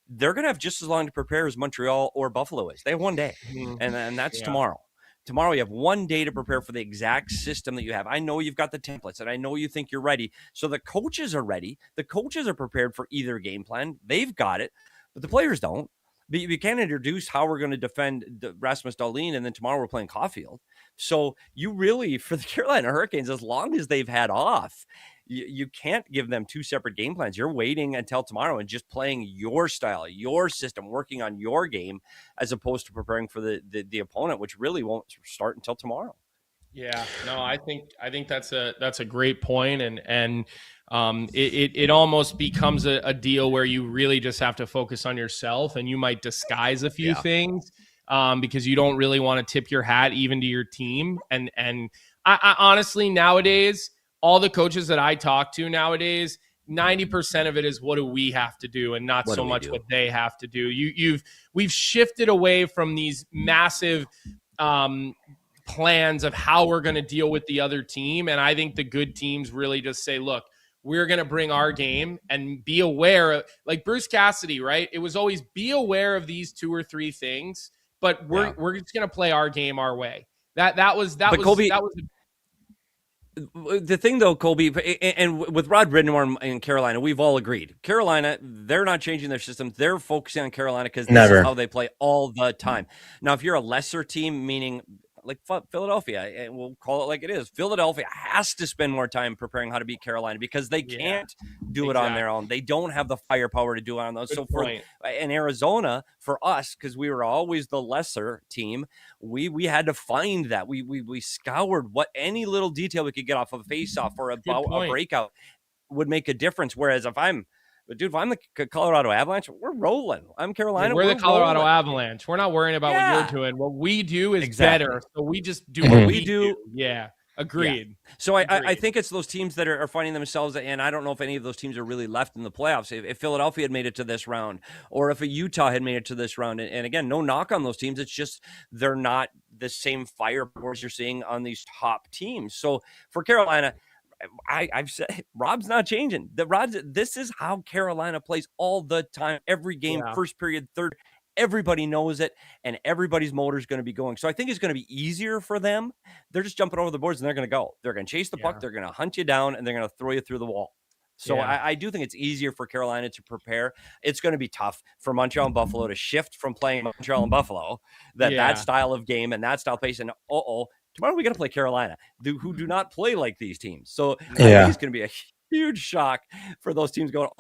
they're going to have just as long to prepare as Montreal or Buffalo is. They have one day, and that's tomorrow. Tomorrow, you have one day to prepare for the exact system that you have. I know you've got the templates, and I know you think you're ready. So the coaches are ready. The coaches are prepared for either game plan. They've got it, but the players don't. But you can't introduce how we're going to defend Rasmus Dahlin, and then tomorrow we're playing Caulfield. So you really, for the Carolina Hurricanes, as long as they've had off, you can't give them two separate game plans. You're waiting until tomorrow and just playing your style, your system, working on your game, as opposed to preparing for the opponent, which really won't start until tomorrow. Yeah, no, I think that's a great point, and it almost becomes a deal where you really just have to focus on yourself, and you might disguise a few things because you don't really want to tip your hat even to your team. And I honestly, nowadays, all the coaches that I talk to nowadays, 90% of it is what do we have to do, and not so much what they have to do. We've shifted away from these massive plans of how we're going to deal with the other team. And I think the good teams really just say, look, we're going to bring our game and be aware of, like Bruce Cassidy, right? It was always be aware of these two or three things, but we're just going to play our game our way. Colby, the thing though, Colby, and with Rod Brind'Amour in Carolina, we've all agreed. Carolina, they're not changing their system. They're focusing on Carolina because this is how they play all the time. Now, if you're a lesser team, meaning like Philadelphia, and we'll call it like it is, Philadelphia has to spend more time preparing how to beat Carolina because they can't do it on their own. They don't have the firepower to do it on those. In Arizona, for us, because we were always the lesser team, we had to find that. We scoured any little detail we could get off of a face-off or a breakout would make a difference. Whereas if I'm the Colorado Avalanche, we're rolling. I'm Carolina. We're the Colorado Avalanche. We're not worrying about what you're doing. What we do is better. So we just do what we do. Yeah. Agreed. Yeah. So I think it's those teams that are finding themselves, and I don't know if any of those teams are really left in the playoffs. If Philadelphia had made it to this round, or if a Utah had made it to this round, and again, no knock on those teams. It's just they're not the same firepours you're seeing on these top teams. So for Carolina, I've said Rob's not changing. This is how Carolina plays all the time. Every game, first period, third, everybody knows it, and everybody's motor is going to be going. So I think it's going to be easier for them. They're just jumping over the boards, and they're going to go. They're going to chase the puck. They're going to hunt you down, and they're going to throw you through the wall. So I do think it's easier for Carolina to prepare. It's going to be tough for Montreal and Buffalo to shift from playing Montreal and Buffalo, that style of game and that style of pace. And tomorrow we got to play Carolina, who do not play like these teams. So I think it's going to be a huge shock for those teams going,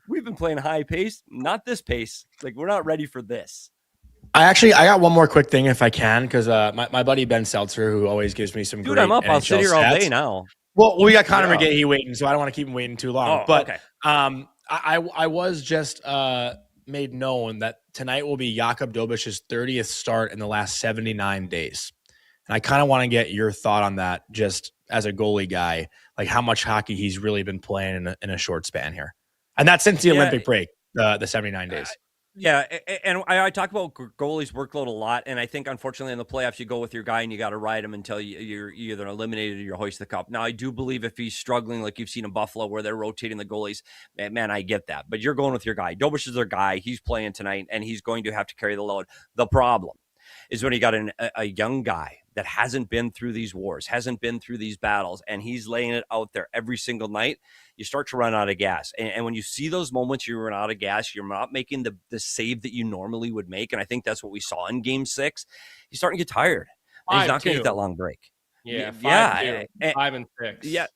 we've been playing high pace, not this pace. Like, we're not ready for this. I got one more quick thing if I can, because my buddy Ben Seltzer, who always gives me some great I'm up. NHL I'll sit here stats. all day now. Well, we got Connor McGahey waiting, so I don't want to keep him waiting too long. Okay. I was just made known that tonight will be Jakub Dobish's 30th start in the last 79 days. And I kind of want to get your thought on that, just as a goalie guy, like how much hockey he's really been playing in a short span here. And that's since the Olympic break, the 79 days. And I talk about goalies' workload a lot, and I think, unfortunately, in the playoffs, you go with your guy and you got to ride him until you're either eliminated or you hoist the cup. Now, I do believe if he's struggling, like you've seen in Buffalo, where they're rotating the goalies, man, I get that. But you're going with your guy. Dobish is their guy. He's playing tonight, and he's going to have to carry the load. The problem is when you got a young guy that hasn't been through these wars, hasn't been through these battles, and he's laying it out there every single night, you start to run out of gas. And when you see those moments you run out of gas, you're not making the save that you normally would make. And I think that's what we saw in Game 6. He's starting to get tired. And he's not going to get that long break. Yeah, 5 and 6. Yeah.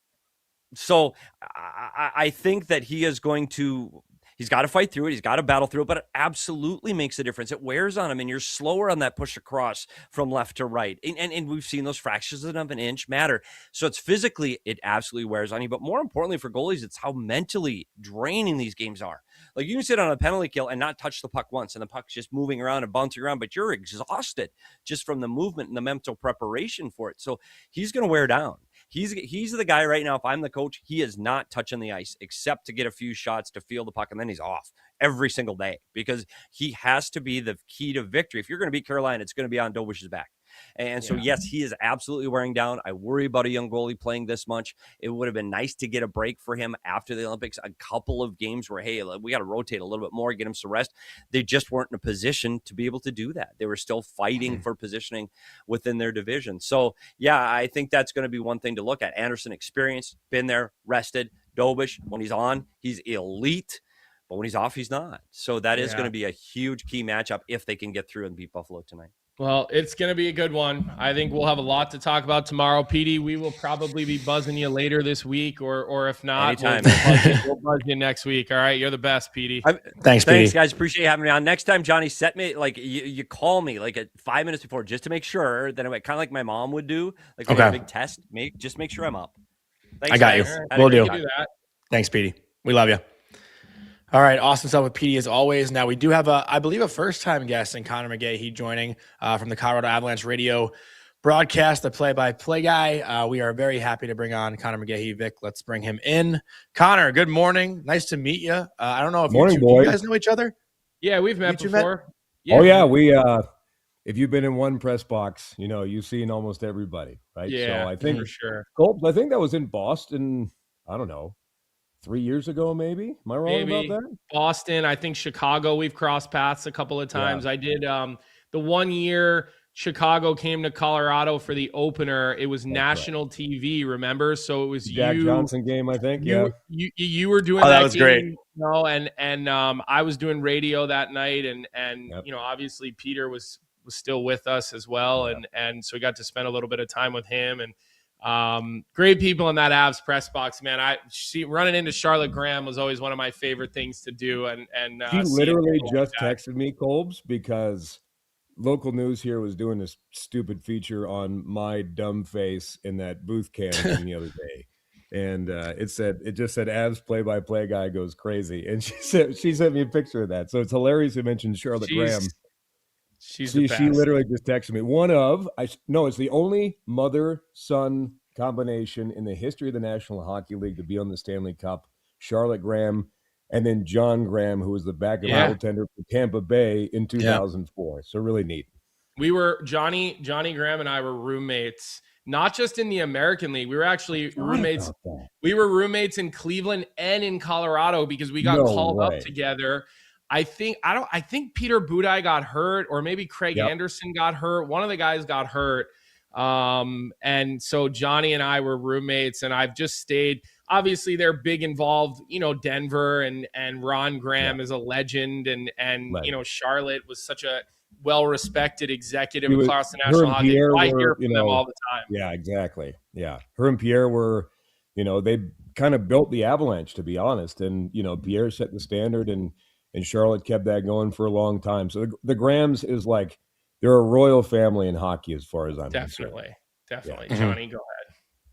So I think that he is going to... He's got to fight through it. He's got to battle through it, but it absolutely makes a difference. It wears on him, and you're slower on that push across from left to right. And we've seen those fractions of an inch matter. So it's physically, it absolutely wears on you. But more importantly for goalies, it's how mentally draining these games are. Like, you can sit on a penalty kill and not touch the puck once, and the puck's just moving around and bouncing around, but you're exhausted just from the movement and the mental preparation for it. So he's going to wear down. He's the guy right now. If I'm the coach, he is not touching the ice except to get a few shots to feel the puck, and then he's off every single day because he has to be the key to victory. If you're going to beat Carolina, it's going to be on Dobish's back. And so, yes, he is absolutely wearing down. I worry about a young goalie playing this much. It would have been nice to get a break for him after the Olympics, a couple of games where, hey, we got to rotate a little bit more, get him some rest. They just weren't in a position to be able to do that. They were still fighting for positioning within their division. So, yeah, I think that's going to be one thing to look at. Anderson, experience, been there, rested. Dobish, when he's on, he's elite. But when he's off, he's not. So that is going to be a huge key matchup if they can get through and beat Buffalo tonight. Well, it's going to be a good one. I think we'll have a lot to talk about tomorrow. PD, we will probably be buzzing you later this week, or if not, we'll buzz you next week. All right, you're the best, PD. Thanks, guys. Appreciate you having me on. Next time, Johnny, set me like you call me like at 5 minutes before just to make sure that I'm kind of like my mom would do, like a big test. Just make sure I'm up. Thanks, I got guys. you. We'll do that. Thanks, PD. We love you. All right, awesome stuff with PD as always. Now we do have I believe a first-time guest in Connor McGahey joining from the Colorado Avalanche radio broadcast, the play-by-play guy. We are very happy to bring on Connor McGahey. Vic, let's bring him in. Connor, good morning. Nice to meet you. I don't know if you guys know each other. Yeah, we've met before. Yeah. Oh yeah, we. If you've been in one press box, you've seen almost everybody, right? Yeah, so I think for sure. Colby, I think that was in Boston. I don't know. 3 years ago, maybe. Am I wrong about that? Boston, I think Chicago. We've crossed paths a couple of times. Yeah. I did the 1 year Chicago came to Colorado for the opener. It was national TV, remember? So it was Jack Johnson game, I think. You were doing that was game, great. And I was doing radio that night, and obviously Peter was still with us as well, and so we got to spend a little bit of time with him and. Great people in that Avs press box, man. Running into Charlotte Graham was always one of my favorite things to do. And she literally just texted me, Colbs, because local news here was doing this stupid feature on my dumb face in that booth cam the other day. And it just said Avs play-by-play guy goes crazy. And she sent me a picture of that. So it's hilarious you mentioned Charlotte Graham. She literally just texted me. It's the only mother-son combination in the history of the National Hockey League to be on the Stanley Cup. Charlotte Graham, and then John Graham, who was the backup goaltender for Tampa Bay in 2004. Yeah. So really neat. We were Johnny Graham and I were roommates, not just in the American League. We were actually roommates. We were roommates in Cleveland and in Colorado because we got called up together. I think Peter Budaj got hurt, or maybe Craig Anderson got hurt. One of the guys got hurt. And so Johnny and I were roommates, and I've just stayed. Obviously, they're big involved, Denver and Ron Graham is a legend, and Charlotte was such a well-respected executive across the National Hockey League. I hear from them all the time. Yeah, exactly. Yeah. Her and Pierre were, they kind of built the Avalanche, to be honest. And, Pierre set the standard, and Charlotte kept that going for a long time. So the Grahams is like, they're a royal family in hockey as far as I'm concerned. Definitely. Yeah. Johnny, go ahead.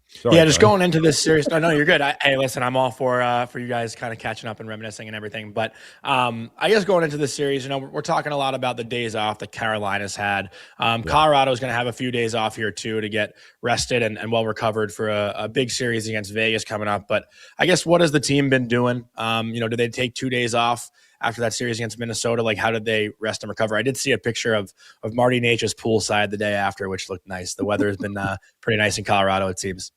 Sorry, just going into this series. No, you're good. Hey, listen, I'm all for you guys kind of catching up and reminiscing and everything. But I guess going into this series, we're talking a lot about the days off that Carolina's had. Colorado's going to have a few days off here too to get rested and well recovered for a big series against Vegas coming up. But I guess what has the team been doing? Did they take 2 days off after that series against Minnesota? Like, how did they rest and recover? I did see a picture of Marty Nature's poolside the day after, which looked nice. The weather has been pretty nice in Colorado, it seems.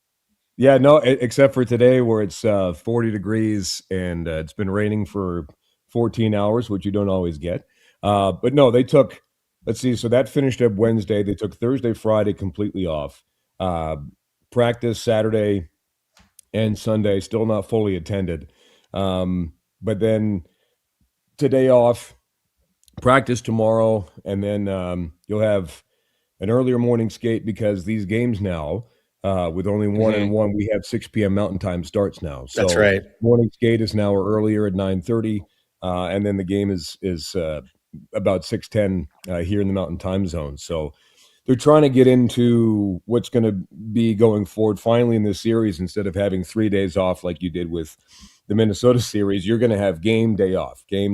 Yeah, no, except for today where it's 40 degrees and it's been raining for 14 hours, which you don't always get. But no, they took, let's see, so that finished up Wednesday. They took Thursday, Friday completely off. Practice Saturday and Sunday, still not fully attended. But then today off, practice tomorrow, and then you'll have an earlier morning skate because these games now, with only one and one, we have 6 p.m. Mountain Time starts now. So that's right. Morning skate is now earlier at 9:30, and then the game is about 6:10 here in the Mountain Time Zone. So they're trying to get into what's going to be going forward finally in this series. Instead of having 3 days off like you did with the Minnesota series, you're going to have game day off the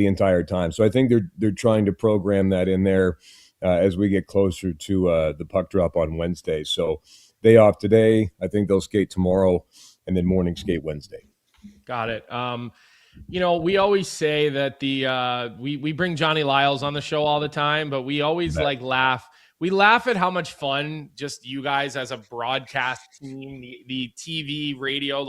entire time. So I think they're trying to program that in there as we get closer to the puck drop on Wednesday. So Day off today. I think they'll skate tomorrow, and then morning skate Wednesday. Got it. We always say that we bring Jonny Lyles on the show all the time, but we always laugh. We laugh at how much fun just you guys as a broadcast team, the TV, radio,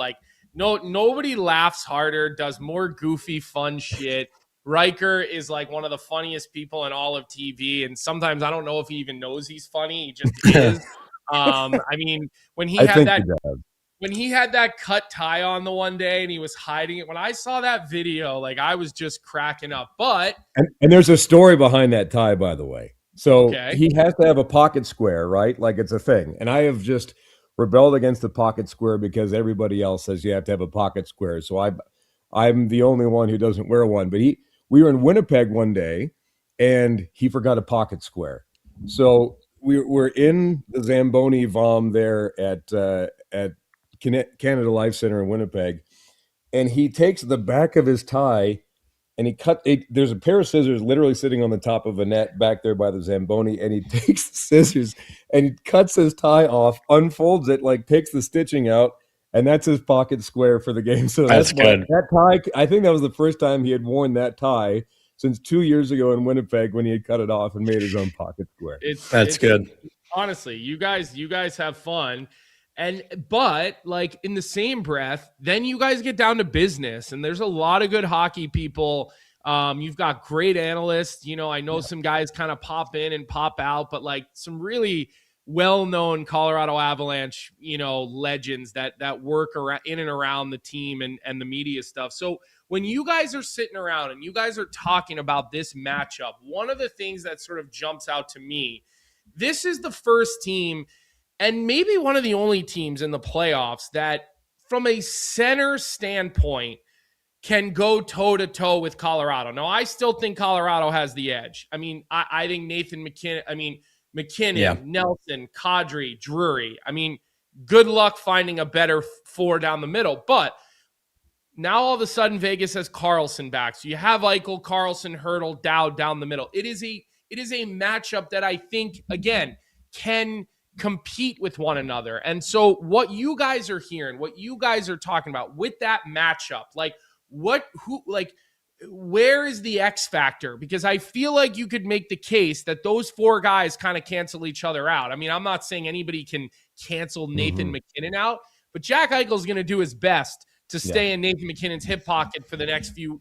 nobody laughs harder, does more goofy, fun shit. Riker is like one of the funniest people in all of TV, and sometimes I don't know if he even knows he's funny. He just is. When he had that cut tie on the one day and he was hiding it, when I saw that video, I was just cracking up. But and there's a story behind that tie, by the way. So he has to have a pocket square, right? Like it's a thing. And I have just rebelled against the pocket square because everybody else says you have to have a pocket square. So I'm the only one who doesn't wear one. But we were in Winnipeg one day and he forgot a pocket square. So we're in the Zamboni Vom there at Canada Life Center in Winnipeg, and he takes the back of his tie and there's a pair of scissors literally sitting on the top of a net back there by the Zamboni, and he takes the scissors and he cuts his tie off, unfolds it, takes the stitching out, and that's his pocket square for the game. So that's good. That tie, I think that was the first time he had worn that tie since 2 years ago in Winnipeg when he had cut it off and made his own pocket square. That's good. Honestly, you guys have fun. But in the same breath, then you guys get down to business, and there's a lot of good hockey people. You've got great analysts. I know some guys kind of pop in and pop out, but some really well-known Colorado Avalanche, legends that work in and around the team and the media stuff. So when you guys are sitting around and you guys are talking about this matchup, one of the things that sort of jumps out to me, this is the first team and maybe one of the only teams in the playoffs that, from a center standpoint, can go toe-to-toe with Colorado. Now, I still think Colorado has the edge. I think Nathan McKinnon, Nelson, Kadri, Drury. Good luck finding a better four down the middle. But now all of a sudden Vegas has Carlson back. So you have Eichel, Carlson, Hurdle, Dowd down the middle. It is a matchup that I think, again, can compete with one another. And so what you guys are hearing, what you guys are talking about with that matchup, where is the X factor? Because I feel like you could make the case that those four guys kind of cancel each other out. I'm not saying anybody can cancel Nathan McKinnon out, but Jack Eichel's going to do his best to stay in Nathan McKinnon's hip pocket for the next few,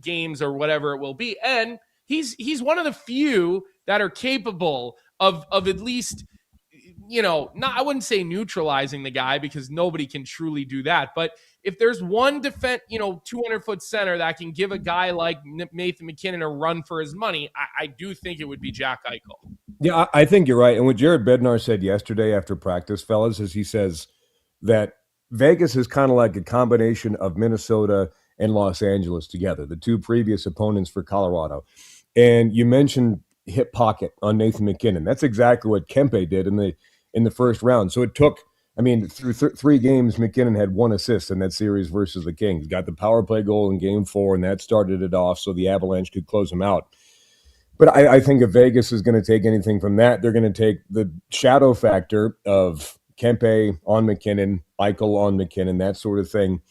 games or whatever it will be. And he's one of the few that are capable of at least, I wouldn't say neutralizing the guy because nobody can truly do that. But if there's one 200-foot center that can give a guy like Nathan McKinnon a run for his money, I do think it would be Jack Eichel. Yeah, I think you're right. And what Jared Bednar said yesterday after practice, fellas, is he says that Vegas is kind of like a combination of Minnesota and Los Angeles together, the two previous opponents for Colorado. And you mentioned hip pocket on Nathan McKinnon. That's exactly what Kempe did in the first round. So it took, through 3 games, McKinnon had 1 assist in that series versus the Kings. Got the power play goal in game 4, and that started it off so the Avalanche could close him out. But I think if Vegas is going to take anything from that, they're going to take the shadow factor of Kempe on McKinnon, Eichel on McKinnon, that sort of thing.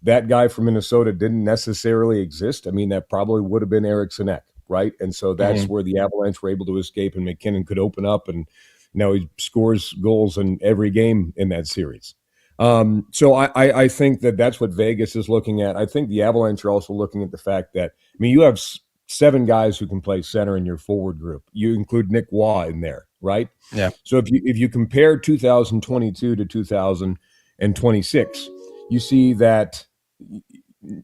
That guy from Minnesota didn't necessarily exist. That probably would have been Eric Sinek, right? And so that's where the Avalanche were able to escape, and McKinnon could open up, and now he scores goals in every game in that series. So I think that's what Vegas is looking at. I think the Avalanche are also looking at the fact that, you have 7 guys who can play center in your forward group. You include Nick Waugh in there, right? Yeah. So if you compare 2022 to 2026, you see that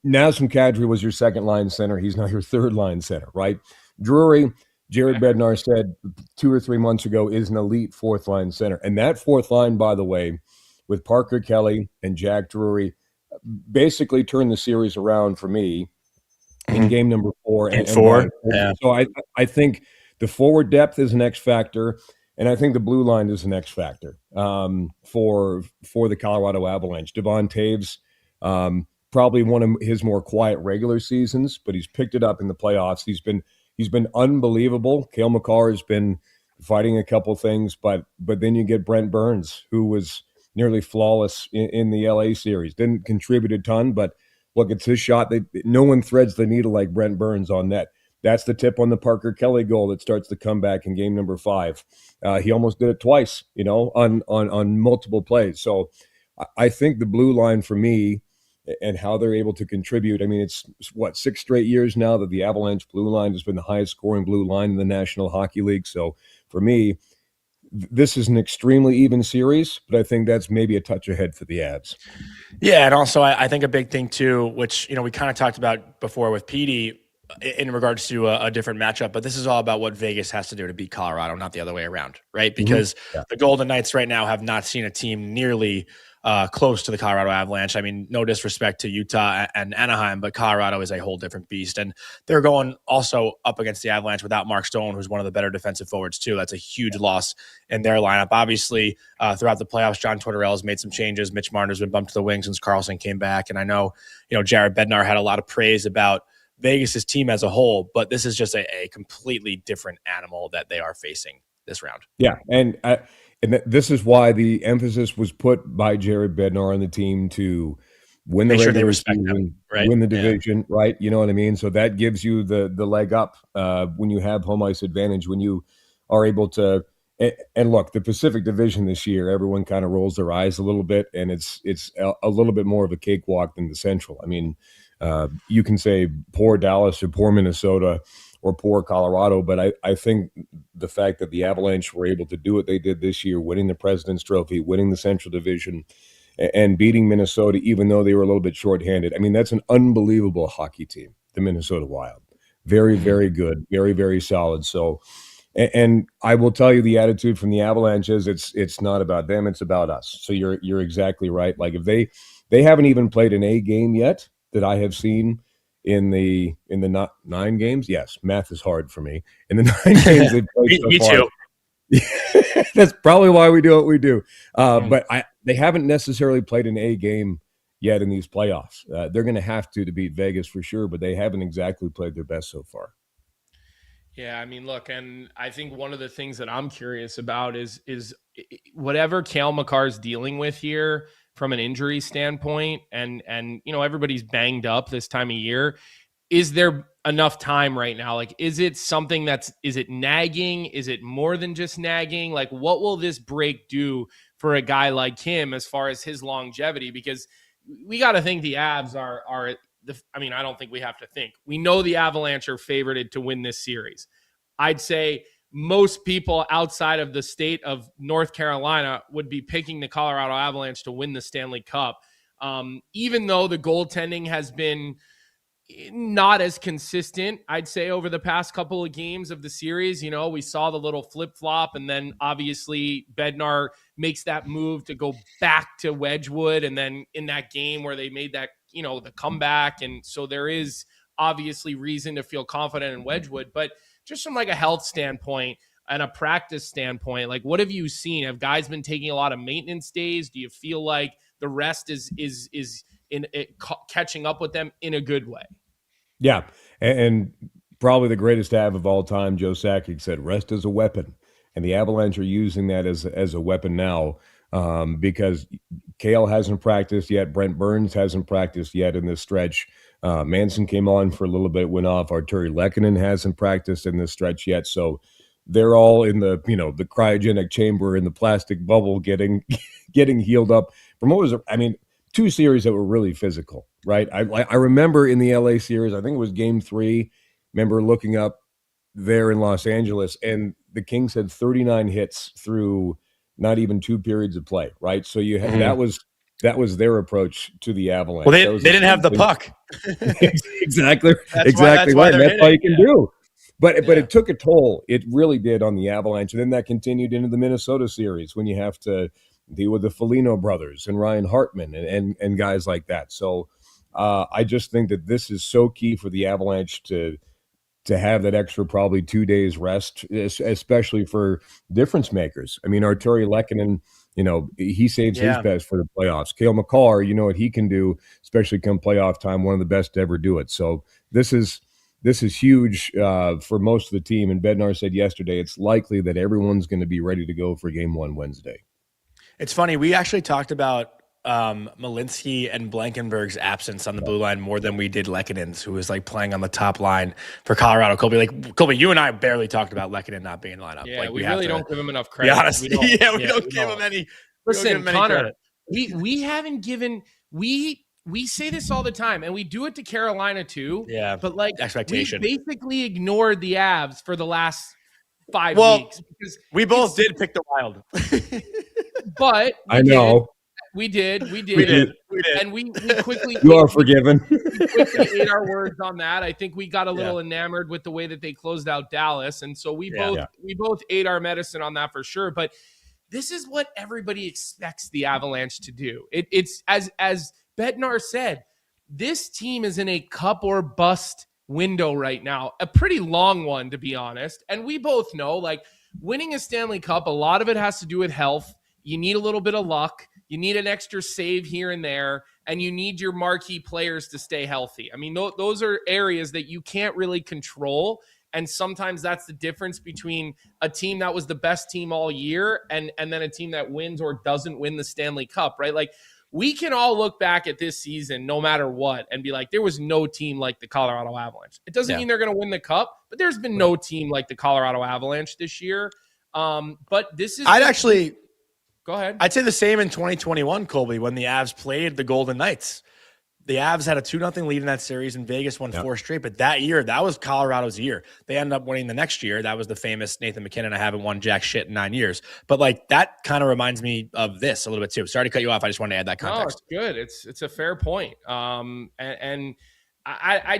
Nazem Kadri was your second line center. He's now your third line center, right? Drury, Jared Bednar said 2 or 3 months ago, is an elite fourth line center. And that fourth line, by the way, with Parker Kelly and Jack Drury, basically turned the series around for me in game number 4. And 4. Yeah. So I think the forward depth is an X factor, and I think the blue line is an X factor for the Colorado Avalanche. Devon Taves, probably one of his more quiet regular seasons, but he's picked it up in the playoffs. He's been unbelievable. Cale Makar has been fighting a couple things, but then you get Brent Burns, who was nearly flawless in the LA series. Didn't contribute a ton, but look, it's his shot. No one threads the needle like Brent Burns on net. That's the tip on the Parker Kelly goal that starts the comeback in game number 5. He almost did it twice, on multiple plays. So I think the blue line for me and how they're able to contribute. I mean, it's 6 straight years now that the Avalanche blue line has been the highest scoring blue line in the National Hockey League. So for me, this is an extremely even series, but I think that's maybe a touch ahead for the Avs. Yeah, and also I think a big thing too, which we kind of talked about before with Petey in regards to a different matchup, but this is all about what Vegas has to do to beat Colorado, not the other way around, right? Because the Golden Knights right now have not seen a team nearly close to the Colorado Avalanche. I mean, no disrespect to Utah and Anaheim, but Colorado is a whole different beast. And they're going also up against the Avalanche without Mark Stone, who's one of the better defensive forwards too. That's a huge loss in their lineup. Obviously, throughout the playoffs, John Tortorella has made some changes. Mitch Marner's been bumped to the wing since Carlson came back. And I know, Jared Bednar had a lot of praise about Vegas's team as a whole, but this is just a completely different animal that they are facing this round. Yeah, and this is why the emphasis was put by Jared Bednar on the team to win the regular season, right? Win the division, right? You know what I mean? So that gives you the leg up when you have home ice advantage, when you are able to. And look, the Pacific Division this year, everyone kind of rolls their eyes a little bit, and it's a little bit more of a cakewalk than the Central. I mean, you can say poor Dallas or poor Minnesota or poor Colorado, but I think the fact that the Avalanche were able to do what they did this year, winning the President's Trophy, winning the Central Division, and beating Minnesota, even though they were a little bit shorthanded. I mean, that's an unbelievable hockey team, the Minnesota Wild. Very, very good, very, very solid. So, and I will tell you, the attitude from the Avalanche is it's not about them, it's about us. So you're exactly right. Like, if they haven't even played an A game yet that I have seen in the 9 games. Yes, math is hard for me. In the 9 games they've played so me far. Too. That's probably why we do what we do. But they haven't necessarily played an A game yet in these playoffs. They're going to have to beat Vegas for sure, but they haven't exactly played their best so far. Yeah, I mean, look, and I think one of the things that I'm curious about is whatever Cale Makar's dealing with here from an injury standpoint, and everybody's banged up this time of year. Is there enough time right now? Like, is it something is it nagging? Is it more than just nagging? Like, what will this break do for a guy like him as far as his longevity? Because we got to think the Avs are I don't think we have to think. We know the Avalanche are favorited to win this series. I'd say most people outside of the state of North Carolina would be picking the Colorado Avalanche to win the Stanley Cup. Even though the goaltending has been not as consistent, I'd say, over the past couple of games of the series. We saw the little flip-flop, and then obviously Bednar makes that move to go back to Wedgwood, and then in that game where they made that, the comeback. And so there is obviously reason to feel confident in Wedgwood, but just from like a health standpoint and a practice standpoint, like, what have you seen? Have guys been taking a lot of maintenance days? Do you feel like the rest is in it catching up with them in a good way? Yeah, and probably the greatest Av of all time, Joe Sakic, said, "Rest is a weapon," and the Avalanche are using that as a weapon now, because Cale hasn't practiced yet, Brent Burns hasn't practiced yet in this stretch. Manson came on for a little bit, went off. Arturi Lehkonen hasn't practiced in this stretch yet, so they're all in the the cryogenic chamber in the plastic bubble, getting healed up from what was 2 series that were really physical, right? I remember in the LA series, I think it was game 3, remember looking up there in Los Angeles, and the Kings had 39 hits through not even 2 periods of play, right? So you had, that was their approach to the Avalanche. Well, they didn't have the puck. Exactly. That's right. why That's all you can do. But Yeah. it took a toll. It really did on the Avalanche. And then that continued into the Minnesota series when you have to deal with the Foligno brothers and Ryan Hartman and guys like that. So I just think that this is so key for the Avalanche to have that extra probably 2 days rest, especially for difference makers. I mean, Arturi Lehkonen, he saves his best for the playoffs. Cale Makar, what he can do, especially come playoff time, one of the best to ever do it. So this is this is huge for most of the team. And Bednar said yesterday, it's likely that everyone's going to be ready to go for game 1 Wednesday. It's funny. We actually talked about Malinsky and Blankenberg's absence on the blue line more than we did Lekkonen's, who was like playing on the top line for Colorado. Colby, you and I barely talked about Lekkonen not being in lineup. Yeah, like, we really don't give him enough credit. Be honest. We don't give him any. Listen, Connor, credit. we haven't given we say this all the time, and we do it to Carolina too. Yeah, but like expectation. We basically ignored the Avs for the last 5 weeks because we both did pick the Wild. But I know. We did. And we quickly you are forgiven. We quickly ate our words on that. I think we got a little enamored with the way that they closed out Dallas. And so we both ate our medicine on that for sure. But this is what everybody expects the Avalanche to do. It's as Bednar said, this team is in a cup or bust window right now, a pretty long one, to be honest. And we both know, like, winning a Stanley Cup, a lot of it has to do with health. You need a little bit of luck. You need an extra save here and there, and you need your marquee players to stay healthy. I mean, those are areas that you can't really control, and sometimes that's the difference between a team that was the best team all year and then a team that wins or doesn't win the Stanley Cup, right? Like, we can all look back at this season, no matter what, and be like, there was no team like the Colorado Avalanche. It doesn't mean they're going to win the Cup, but there's been no team like the Colorado Avalanche this year. But this is... Go ahead. I'd say the same in 2021, Colby, when the Avs played the Golden Knights. The Avs had a 2-0 lead in that series, and Vegas won 4 straight. But that year, that was Colorado's year. They ended up winning the next year. That was the famous Nathan McKinnon. I haven't won jack shit in 9 years. But like that kind of reminds me of this a little bit too. Sorry to cut you off. I just wanted to add that context. No, it's good. It's a fair point. I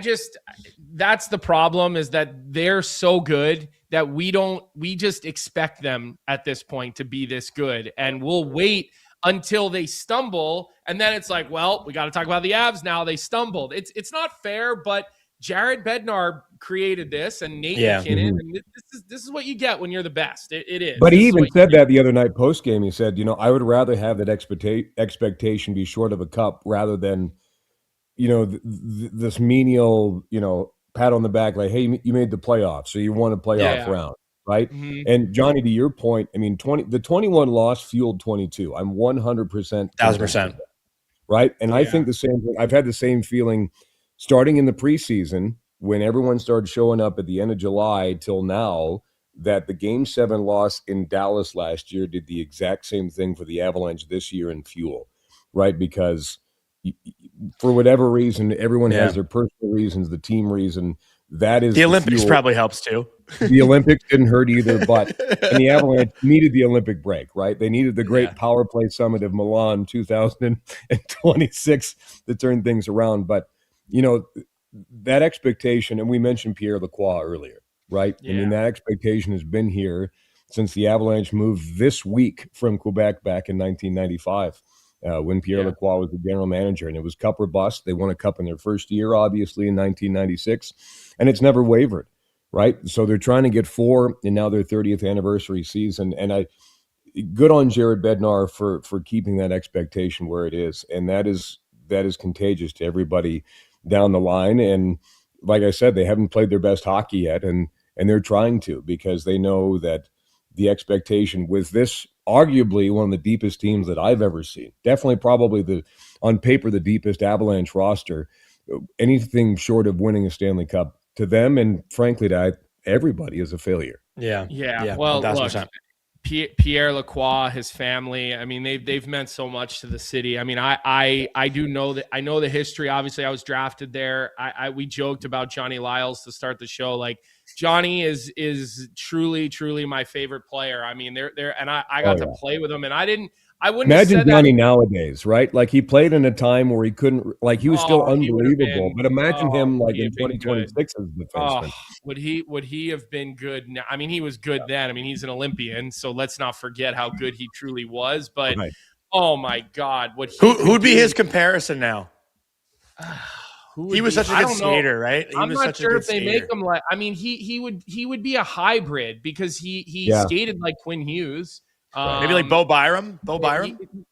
just, that's the problem, is that they're so good that we just expect them at this point to be this good, and we'll wait until they stumble. And then it's like, well, we got to talk about the Avs now. They stumbled. It's not fair, but Jared Bednar created this, and Nate McKinnon. And this is what you get when you're the best. It is. But he even said that the other night post game. He said, I would rather have that expectation be short of a cup rather than, this menial, pat on the back, like, hey, you made the playoffs, so you won a playoff round, right? Mm-hmm. And Johnny, to your point, I mean, the 21 loss fueled 22. I'm 100%, 1,000%, right? And I think the same thing. I've had the same feeling starting in the preseason when everyone started showing up at the end of July till now, that the Game 7 loss in Dallas last year did the exact same thing for the Avalanche this year in fuel, right? Because for whatever reason, everyone has their personal reasons, the team reason. That is the Olympics fuel. Probably helps too. The Olympics didn't hurt either, but and the Avalanche needed the Olympic break, right? They needed the great power play summit of Milan 2026 to turn things around. But, that expectation, and we mentioned Pierre Lacroix earlier, right? Yeah. I mean, that expectation has been here since the Avalanche moved this week from Quebec back in 1995. When Pierre Lacroix was the general manager, and it was cup or bust. They won a cup in their first year, obviously, in 1996, and it's never wavered, right? So they're trying to get 4 in now their 30th anniversary season, and good on Jared Bednar for keeping that expectation where it is, and that is contagious to everybody down the line. And like I said, they haven't played their best hockey yet, and they're trying to, because they know that the expectation with this arguably one of the deepest teams that I've ever seen, definitely probably on paper the deepest Avalanche roster, anything short of winning a Stanley Cup to them and frankly to everybody is a failure. Yeah. Well, 1,000%. Look, Pierre Lacroix, his family, I mean, they've meant so much to the city. I mean, I do know that. I know the history. Obviously, I was drafted there. We joked about Jonny Lazarus to start the show. Like, Johnny is truly my favorite player. I mean, they're and I got to play with him, and I wouldn't imagine Johnny nowadays, right? Like, he played in a time where he couldn't, like, he was still unbelievable. But imagine him like in 2026 as the defenseman. Would he have been good now? I mean, he was good then. I mean, he's an Olympian, so let's not forget how good he truly was. But oh my God, who'd be his comparison now? He was such a good skater, right? I'm not sure if they make him like. I mean, he would be a hybrid because he skated like Quinn Hughes, Maybe like Bo Byram.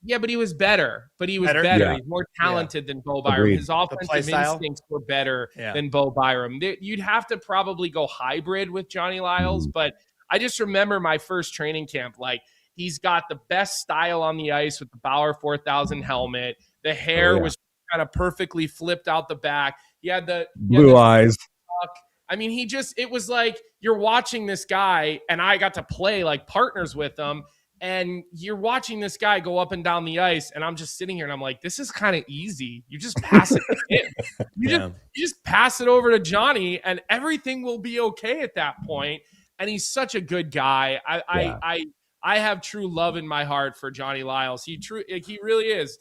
Yeah, but he was better. Better? Yeah. He's more talented than Bo Byram. Agreed. His play offensive style? instincts were better Yeah. than Bo Byram. You'd have to probably go hybrid with Jonny Lyles, but I just remember my first training camp. Like, he's got the best style on the ice with the Bauer 4000 helmet. The hair was kind of perfectly flipped out the back. He had the blue eyes. I mean, it was like you're watching this guy, and I got to play like partners with him, and you're watching this guy go up and down the ice, and I'm just sitting here and I'm like, this is kind of easy. You just pass it to him. You just pass it over to Johnny, and everything will be okay at that point. And he's such a good guy. I have true love in my heart for Jonny Lyles. He really is.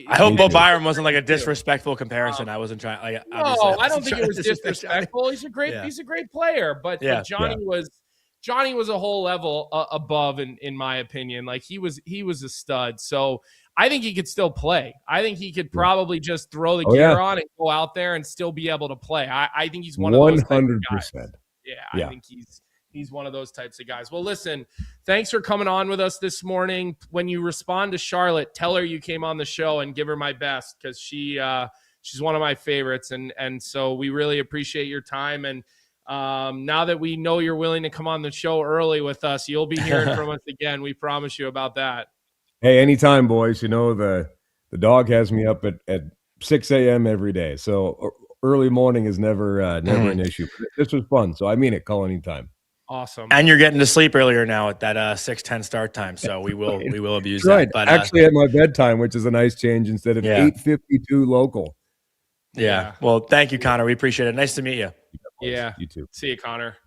I hope Bo Byram wasn't like a disrespectful comparison. I wasn't trying. Like, no, I don't think it was disrespectful. He's a great player, but Johnny was a whole level above in my opinion. Like he was a stud. So I think he could still play. I think he could probably just throw the gear on and go out there and still be able to play. I think he's one of those 100%. I think he's one of those types of guys. Well, listen, thanks for coming on with us this morning. When you respond to Charlotte, tell her you came on the show and give her my best, because she's one of my favorites. And so we really appreciate your time. And now that we know you're willing to come on the show early with us, you'll be hearing from us again. We promise you about that. Hey, anytime, boys. You know, the dog has me up at 6 a.m. every day. So early morning is never an issue. This was fun. So I mean it. Call anytime. Awesome. And you're getting to sleep earlier now at that 6:10 start time, so we will abuse right. that. But actually at my bedtime, which is a nice change instead of 8:52 local. Yeah. Well, thank you, Connor. We appreciate it. Nice to meet you. Yeah. You too. See you, Connor.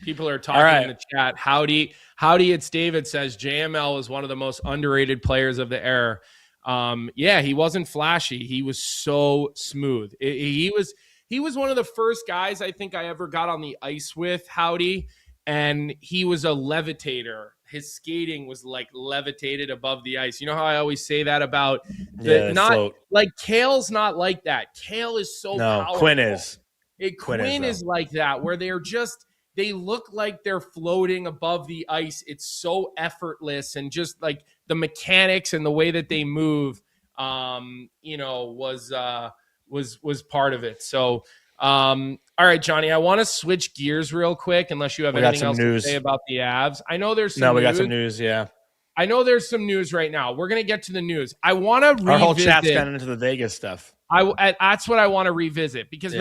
People are talking in the chat. Howdy. It's David says JML is one of the most underrated players of the era. He wasn't flashy. He was so smooth. He was one of the first guys I think I ever got on the ice with, Howdy. And he was a levitator. His skating was like levitated above the ice. You know how I always say that about float. Like Kale's not like that. Kale is so powerful. Quinn is. Quinn is like that, where they look like they're floating above the ice. It's so effortless, and just like the mechanics and the way that they move, was part of it. So. All right, Johnny, I want to switch gears real quick, unless you have anything else to say about the Avs. I know there's some news. We got some news, yeah. I know there's some news right now. We're going to get to the news. I want to revisit. Our whole chat's gotten into the Vegas stuff. That's what I want to revisit, because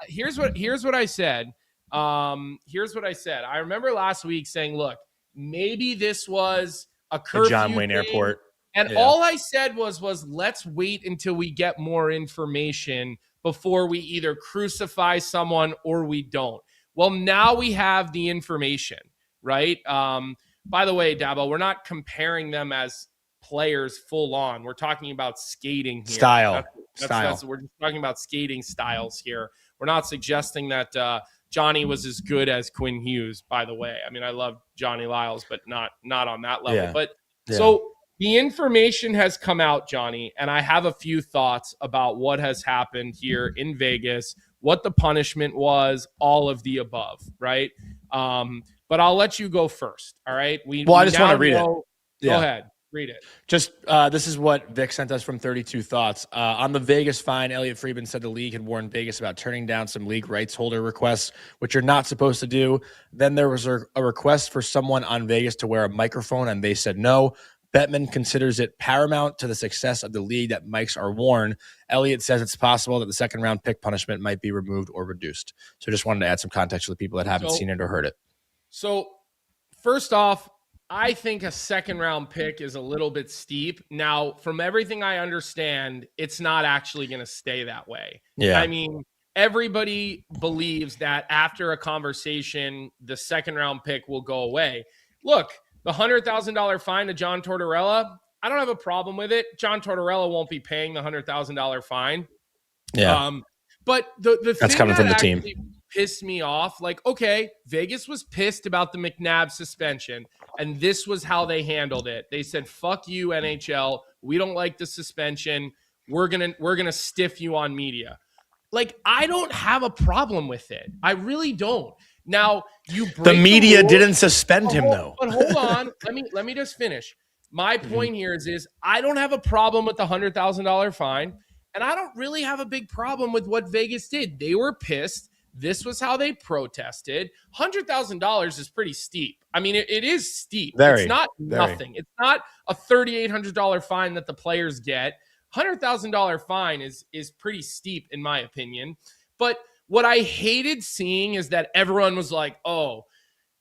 here's what I said. I remember last week saying, look, maybe this was a curfew John Wayne thing. Airport. And all I said was let's wait until we get more information before we either crucify someone or we don't. Well, now we have the information, right? By the way, Dabo, we're not comparing them as players full on. We're talking about skating here. Style. We're just talking about skating styles here. We're not suggesting that Johnny was as good as Quinn Hughes, by the way. I mean, I love Jonny Lyles, but not on that level. So the information has come out, Johnny, and I have a few thoughts about what has happened here in Vegas, what the punishment was, all of the above, right? But I'll let you go first, all right? I just want to read it. Go ahead. Read it. Just this is what Vic sent us from 32 Thoughts. On the Vegas fine, Elliot Friedman said the league had warned Vegas about turning down some league rights holder requests, which you're not supposed to do. Then there was a request for someone on Vegas to wear a microphone, and they said no. Bettman considers it paramount to the success of the league that mics are worn. Elliott says it's possible that the second round pick punishment might be removed or reduced. So just wanted to add some context to the people that haven't seen it or heard it. So first off, I think a second round pick is a little bit steep. Now, from everything I understand, it's not actually going to stay that way. Yeah. I mean, everybody believes that after a conversation, the second round pick will go away. Look, the $100,000 fine to John Tortorella, I don't have a problem with it. John Tortorella won't be paying the $100,000 fine. Yeah. But the that's thing coming that from the team pissed me off, like, okay, Vegas was pissed about the McNabb suspension, and this was how they handled it. They said, fuck you, NHL. We don't like the suspension. We're gonna stiff you on media. Like, I don't have a problem with it. I really don't. Now you break The media rules. didn't suspend him, though. But hold on, let me just finish. My point here is I don't have a problem with the $100,000 fine, and I don't really have a big problem with what Vegas did. They were pissed. This was how they protested. $100,000 is pretty steep. I mean, it is steep. Very, it's not very. nothing. It's not a $3,800 fine that the players get. $100,000 fine is pretty steep in my opinion. But what I hated seeing is that everyone was like, "Oh,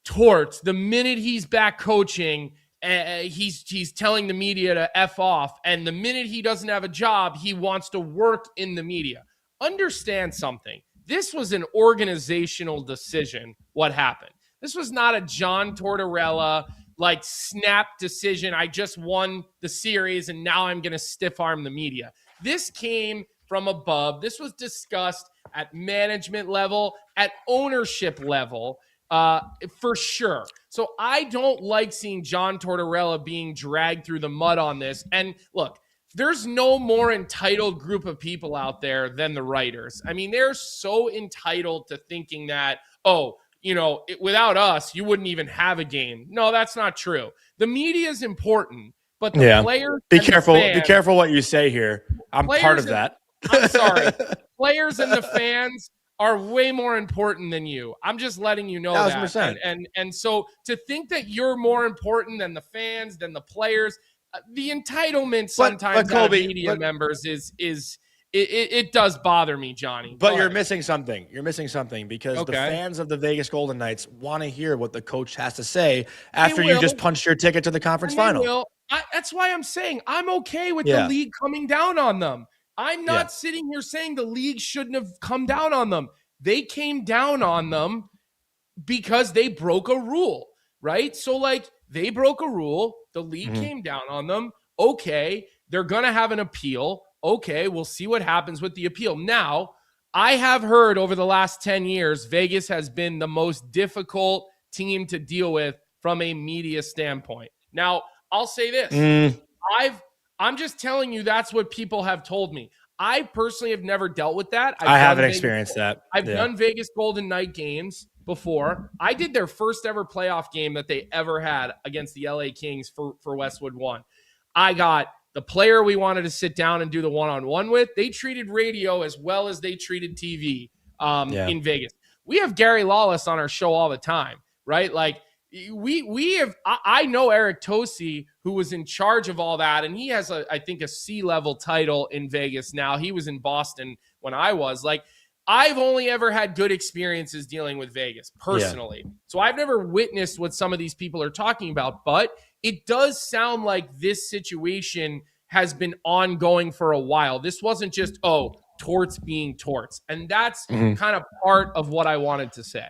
Torts, the minute he's back coaching, he's telling the media to F off. And the minute he doesn't have a job, he wants to work in the media." Understand something. This was an organizational decision, what happened. This was not a John Tortorella, like, snap decision. I just won the series, and now I'm going to stiff arm the media. This came from above. This was discussed at management level, at ownership level, for sure. So I don't like seeing John Tortorella being dragged through the mud on this. And look, there's no more entitled group of people out there than the writers. I mean, they're so entitled to thinking that, without us, you wouldn't even have a game. No, that's not true. The media is important, but the players. Be careful. Be careful what you say here. I'm part of that. I'm sorry. Players and the fans are way more important than you. I'm just letting you know 1,000%. that. And so to think that you're more important than the fans, than the players, the entitlement sometimes out of media members it does bother me, Johnny. But you're missing something. You're missing something because the fans of the Vegas Golden Knights want to hear what the coach has to say after you just punched your ticket to the conference final. That's why I'm saying I'm okay with the league coming down on them. I'm not sitting here saying the league shouldn't have come down on them. They came down on them because they broke a rule, right? So, like, they broke a rule. The league came down on them. Okay, they're going to have an appeal. Okay, we'll see what happens with the appeal. Now, I have heard over the last 10 years, Vegas has been the most difficult team to deal with from a media standpoint. Now, I'll say this. I'm just telling you that's what people have told me. I personally have never dealt with that. I haven't experienced that. I've done Vegas Golden Knight games before. I did their first ever playoff game that they ever had against the LA Kings for Westwood 1. I got the player we wanted to sit down and do the one-on-one with. They treated radio as well as they treated TV in Vegas. We have Gary Lawless on our show all the time, right? Like, I know Eric Tosi, who was in charge of all that, and he has I think a C-level title in Vegas now. He was in Boston when I was. Like, I've only ever had good experiences dealing with Vegas personally. So I've never witnessed what some of these people are talking about, but it does sound like this situation has been ongoing for a while. This wasn't just, torts being torts. And that's kind of part of what I wanted to say.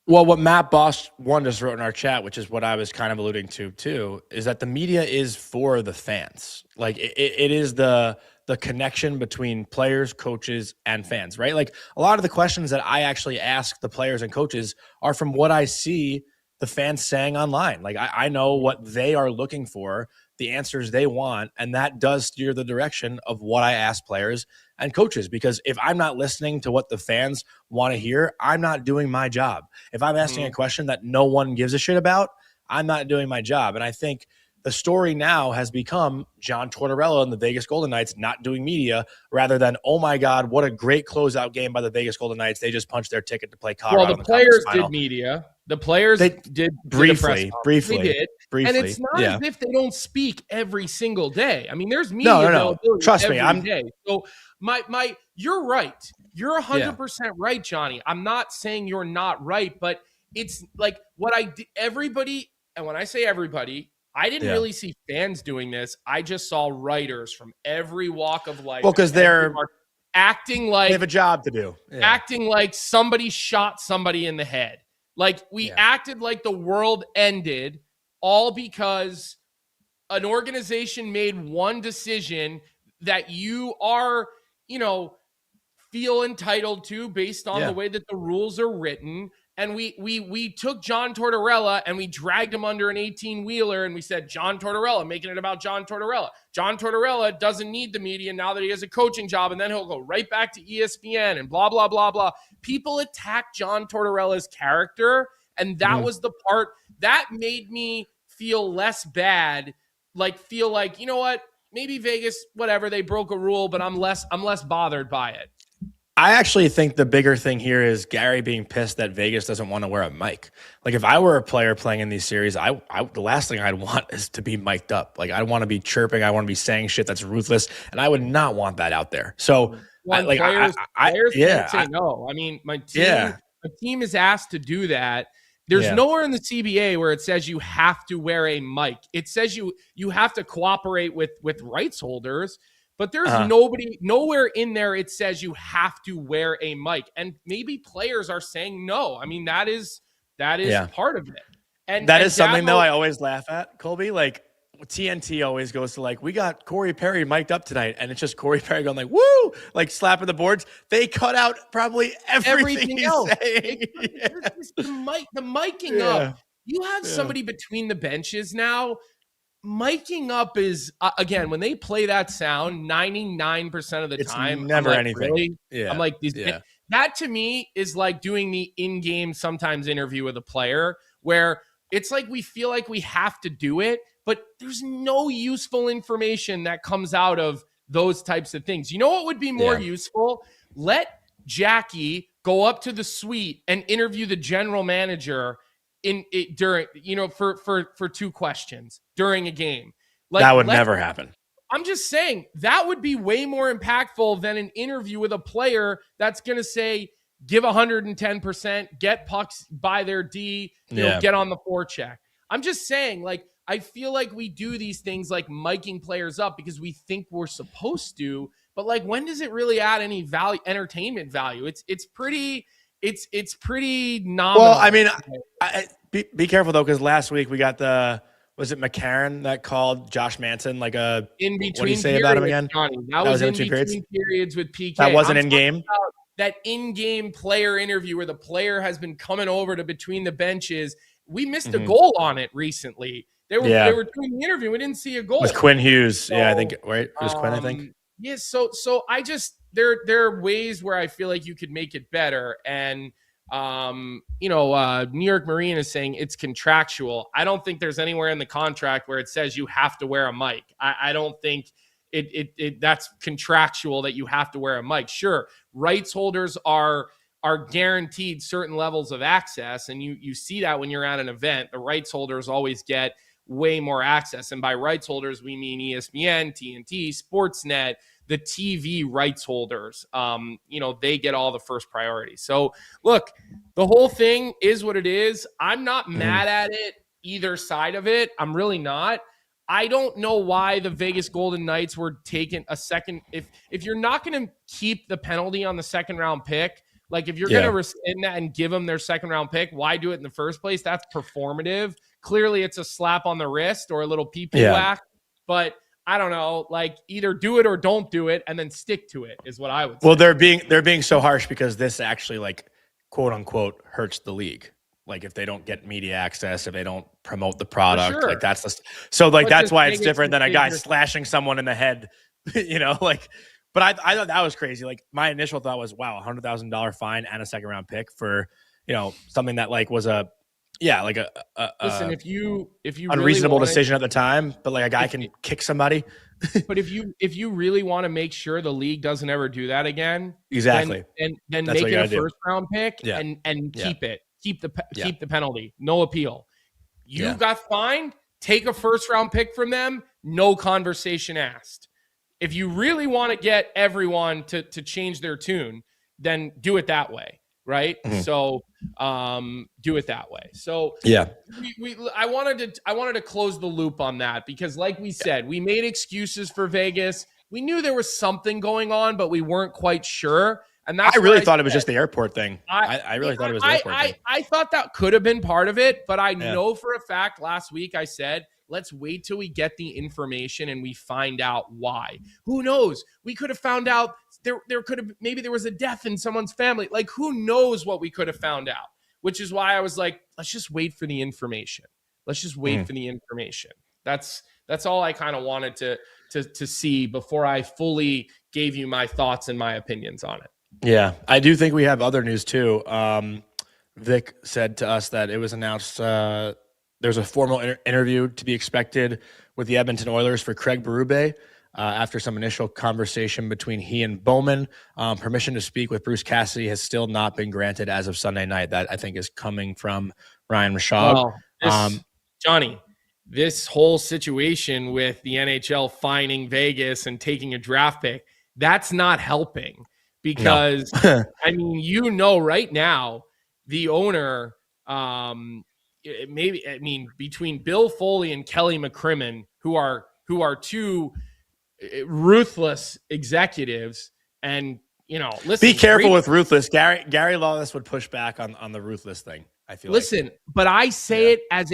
Well, what Matt Boss one just wrote in our chat, which is what I was kind of alluding to too, is that the media is for the fans. Like, it is the connection between players, coaches, and fans, right? Like, a lot of the questions that I actually ask the players and coaches are from what I see the fans saying online. Like, I know what they are looking for, the answers they want, and that does steer the direction of what I ask players and coaches. Because if I'm not listening to what the fans want to hear, I'm not doing my job. If I'm asking a question that no one gives a shit about, I'm not doing my job. And I think the story now has become John Tortorella and the Vegas Golden Knights not doing media, rather than, oh my God, what a great closeout game by the Vegas Golden Knights. They just punched their ticket to play Colorado. Well, the players did media. The players did briefly. They did. And it's not as if they don't speak every single day. I mean, there's media availability. Trust me, every day. So you're right. You're 100% right, Johnny. I'm not saying you're not right, but it's like what I did. Everybody, and when I say everybody, I didn't really see fans doing this. I just saw writers from every walk of life. Well, because they're acting like they have a job to do. Acting like somebody shot somebody in the head. Like, we acted like the world ended, all because an organization made one decision that you are, feel entitled to based on the way that the rules are written. and we took John Tortorella and we dragged him under an 18-wheeler and we said, John Tortorella, making it about John Tortorella. John Tortorella doesn't need the media now that he has a coaching job, and then he'll go right back to ESPN and blah, blah, blah, blah. People attack John Tortorella's character, and that was the part that made me feel less bad, feel like, you know what, maybe Vegas, whatever, they broke a rule, but I'm less bothered by it. I actually think the bigger thing here is Gary being pissed that Vegas doesn't want to wear a mic. Like, if I were a player playing in these series, the last thing I'd want is to be mic'd up. Like, I want to be chirping. I want to be saying shit that's ruthless, and I would not want that out there. So, players can't say no. I mean, my team is asked to do that. There's nowhere in the CBA where it says you have to wear a mic. It says you have to cooperate with rights holders. But there's nowhere in there it says you have to wear a mic. And maybe players are saying no. I mean, that is part of it. And that is something, though, I always laugh at, Colby. Like, TNT always goes to, like, we got Corey Perry mic'd up tonight. And it's just Corey Perry going like, woo, like slapping the boards. They cut out probably everything he's else. saying. The miking up. You have somebody between the benches now. Miking up is again, when they play that sound 99% of the time, never anything. Really? Yeah. I'm like, that to me is like doing the in-game sometimes interview with a player where it's like we feel like we have to do it, but there's no useful information that comes out of those types of things. You know what would be more useful? Let Jackie go up to the suite and interview the general manager during, for 2 questions during a game. Like, that would never happen. I'm just saying that would be way more impactful than an interview with a player that's going to say, give 110%, get pucks by their D, get on the forecheck. I'm just saying, like, I feel like we do these things like miking players up because we think we're supposed to, but like, when does it really add any value, entertainment value? It's pretty nominal. Well, I mean, be careful though, because last week we got was it McCarron that called Josh Manson like a in between? What do you say about him again? Johnny, that was in between periods with PK. That wasn't in game. That in-game player interview where the player has been coming over to between the benches. We missed a goal on it recently. They were doing the interview. We didn't see a goal. With Quinn Hughes. So, I think, right? It was Quinn, I think. Yeah, so I just there are ways where I feel like you could make it better. And New York Marine is saying it's contractual. I don't think there's anywhere in the contract where it says you have to wear a mic. I don't think it that's contractual that you have to wear a mic. Sure, rights holders are guaranteed certain levels of access, and you see that when you're at an event. The rights holders always get way more access, and by rights holders we mean ESPN, TNT, Sportsnet, the TV rights holders. They get all the first priority. So look, the whole thing is what it is. I'm not mad at it, either side of it. I'm really not. I don't know why the Vegas Golden Knights were taking a second. If you're not going to keep the penalty on the second round pick, like if you're going to rescind that and give them their second round pick, why do it in the first place? That's performative. Clearly it's a slap on the wrist or a little pee-pee whack, but I don't know, like either do it or don't do it and then stick to it is what I would say. Well, they're being so harsh because this actually, like, quote unquote, hurts the league. Like, if they don't get media access, if they don't promote the product, like that's that's why it's different than a guy slashing someone in the head, but I thought that was crazy. Like, my initial thought was, wow, $100,000 fine and a second round pick for, something that like was a listen, if you unreasonable really decision at the time, but like a guy can kick somebody. But if you really want to make sure the league doesn't ever do that again, exactly, then make it a first round pick and keep it. Keep the penalty. No appeal. You got fined, take a first round pick from them, no conversation asked. If you really want to get everyone to change their tune, then do it that way. Right. So do it that way. So I wanted to close the loop on that because like we said, we made excuses for Vegas. We knew there was something going on, but we weren't quite sure. And that's I really thought it was just the airport thing. I really thought it was the airport thing. I thought that could have been part of it, but I know for a fact last week I said, let's wait till we get the information and we find out why. Who knows? We could have found out there could have, maybe there was a death in someone's family. Like, who knows what we could have found out? which is why I was like, let's just wait for the information. Let's just wait for the information. That's all I kind of wanted to see before I fully gave you my thoughts and my opinions on it. Yeah, I do think we have other news too. Vic said to us that it was announced there's a formal interview to be expected with the Edmonton Oilers for Craig Berube after some initial conversation between he and Bowman. Permission to speak with Bruce Cassidy has still not been granted as of Sunday night. That I think is coming from Ryan Rishaug. Johnny, this whole situation with the NHL fining Vegas and taking a draft pick, that's not helping because, No. I mean, right now, the owner, between Bill Foley and Kelly McCrimmon, who are two ruthless executives, and listen, be careful with ruthless. Gary Lawless would push back on the ruthless thing. I feel but I say it as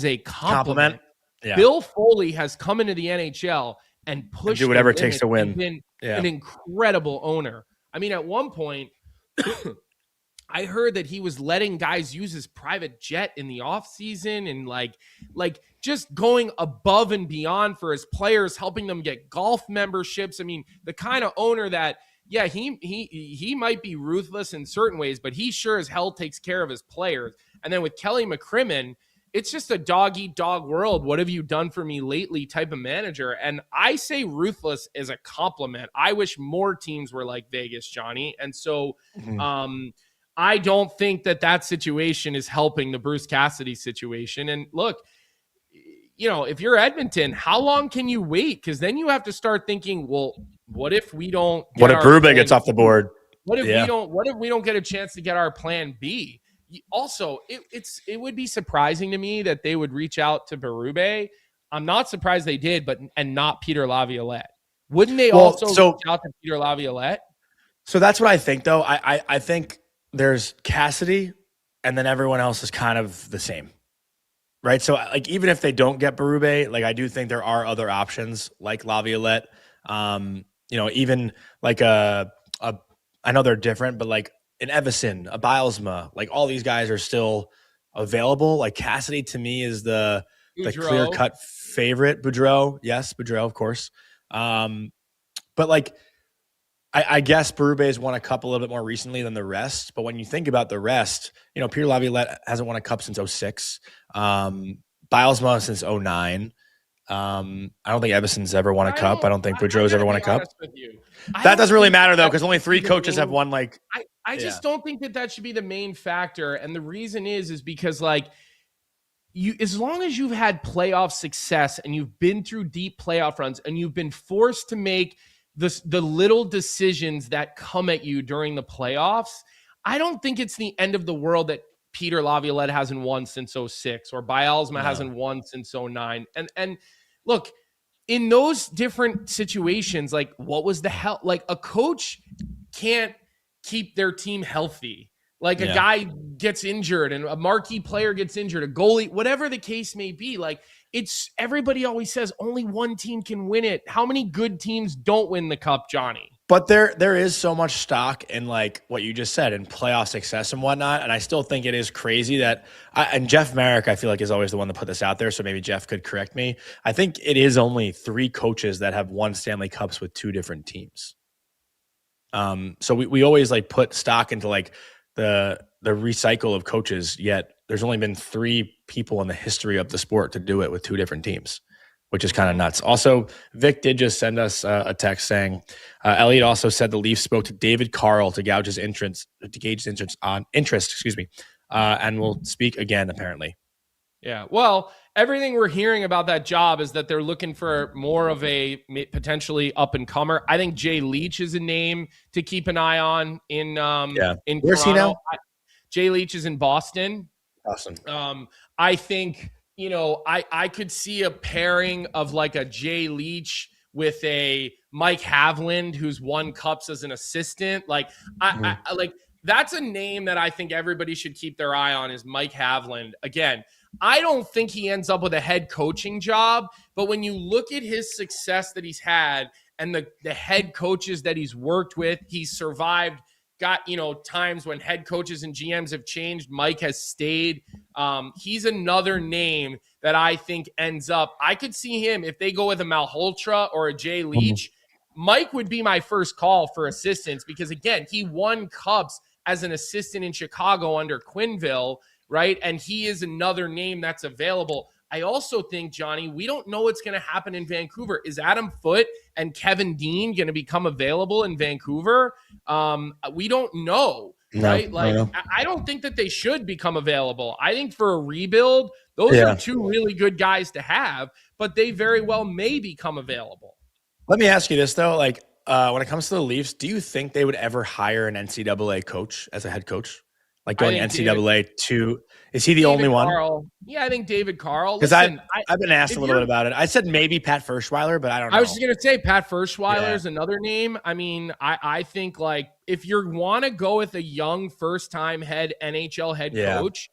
a compliment. Yeah. Bill Foley has come into the NHL and pushed do whatever it takes to win. Been an incredible owner. I mean, at one point, I heard that he was letting guys use his private jet in the offseason and like just going above and beyond for his players, helping them get golf memberships. I mean, the kind of owner that, yeah, he might be ruthless in certain ways, but he sure as hell takes care of his players. And then with Kelly McCrimmon, it's just a dog-eat-dog world. What have you done for me lately type of manager. And I say ruthless is a compliment. I wish more teams were like Vegas, Johnny. And so I don't think that situation is helping the Bruce Cassidy situation. And look, if you're Edmonton, how long can you wait? Because then you have to start thinking, well, what if we don't? What if Berube gets off the board? What if we don't? What if we don't get a chance to get our plan B? Also, it would be surprising to me that they would reach out to Berube. I'm not surprised they did, and not Peter Laviolette. Wouldn't they also reach out to Peter Laviolette? So that's what I think, though. I think there's Cassidy, and then everyone else is kind of the same. Right. So like, even if they don't get Berube, like I do think there are other options like Laviolette, even like I know they're different, but like an Evison, a Bilesma, like all these guys are still available. Like Cassidy to me is the clear cut favorite. Boudreau. Yes. Boudreau, of course. But like, I guess Berube's won a cup a little bit more recently than the rest. But when you think about the rest, Peter Laviolette hasn't won a cup since 2006. Bilesma since 2009. I don't think Evison's ever won a cup. I don't think Boudreau's ever won a cup. That doesn't really matter, though, because only 3 coaches have won like... I just don't think that should be the main factor. And the reason is because like, as long as you've had playoff success and you've been through deep playoff runs and you've been forced to make the little decisions that come at you during the playoffs, I don't think it's the end of the world that Peter Laviolette hasn't won since 2006 or Bilesma hasn't won since 2009. And look, in those different situations, like what was the hell? Like a coach can't keep their team healthy. Like a guy gets injured and a marquee player gets injured, a goalie, whatever the case may be. Like everybody always says only one team can win it. How many good teams don't win the cup, Johnny? But there is so much stock in like what you just said in playoff success and whatnot. And I still think it is crazy that, and Jeff Marek, I feel like is always the one to put this out there. So maybe Jeff could correct me. I think it is only 3 coaches that have won Stanley Cups with 2 different teams. So we always like put stock into like the recycle of coaches, yet there's only been 3 people in the history of the sport to do it with 2 different teams, which is kind of nuts. Also, Vic did just send us a text saying, Elliot also said the Leafs spoke to David Carl to gauge his interest and will speak again, apparently. Yeah, well, everything we're hearing about that job is that they're looking for more of a potentially up-and-comer. I think Jay Leach is a name to keep an eye on in Where's Toronto. he now? Jay Leach is in Boston. Awesome. I think, I could see a pairing of like a Jay Leach with a Mike Havland, who's won cups as an assistant. Like, I like that's a name that I think everybody should keep their eye on is Mike Havland. Again, I don't think he ends up with a head coaching job, but when you look at his success that he's had and the head coaches that he's worked with, he's survived got, times when head coaches and GMs have changed. Mike has stayed. He's another name that I think ends up, I could see him if they go with a Malhotra or a Jay Leach. Mike would be my first call for assistance because, again, he won Cups as an assistant in Chicago under Quenneville, right? And he is another name that's available. I also think, Johnny, we don't know what's going to happen in Vancouver. Is Adam Foote and Kevin Dean going to become available in Vancouver? We don't know, right? I don't think that they should become available. I think for a rebuild, those are two really good guys to have, but they very well may become available. Let me ask you this, though. When it comes to the Leafs, do you think they would ever hire an NCAA coach as a head coach? Like going NCAA is he the only one? Yeah, I think David Carl. Because I've been asked a little bit about it. I said maybe Pat Furschweiler, but I don't know. I was just going to say Pat Furschweiler is another name. I mean, I think if you want to go with a young first-time NHL head coach,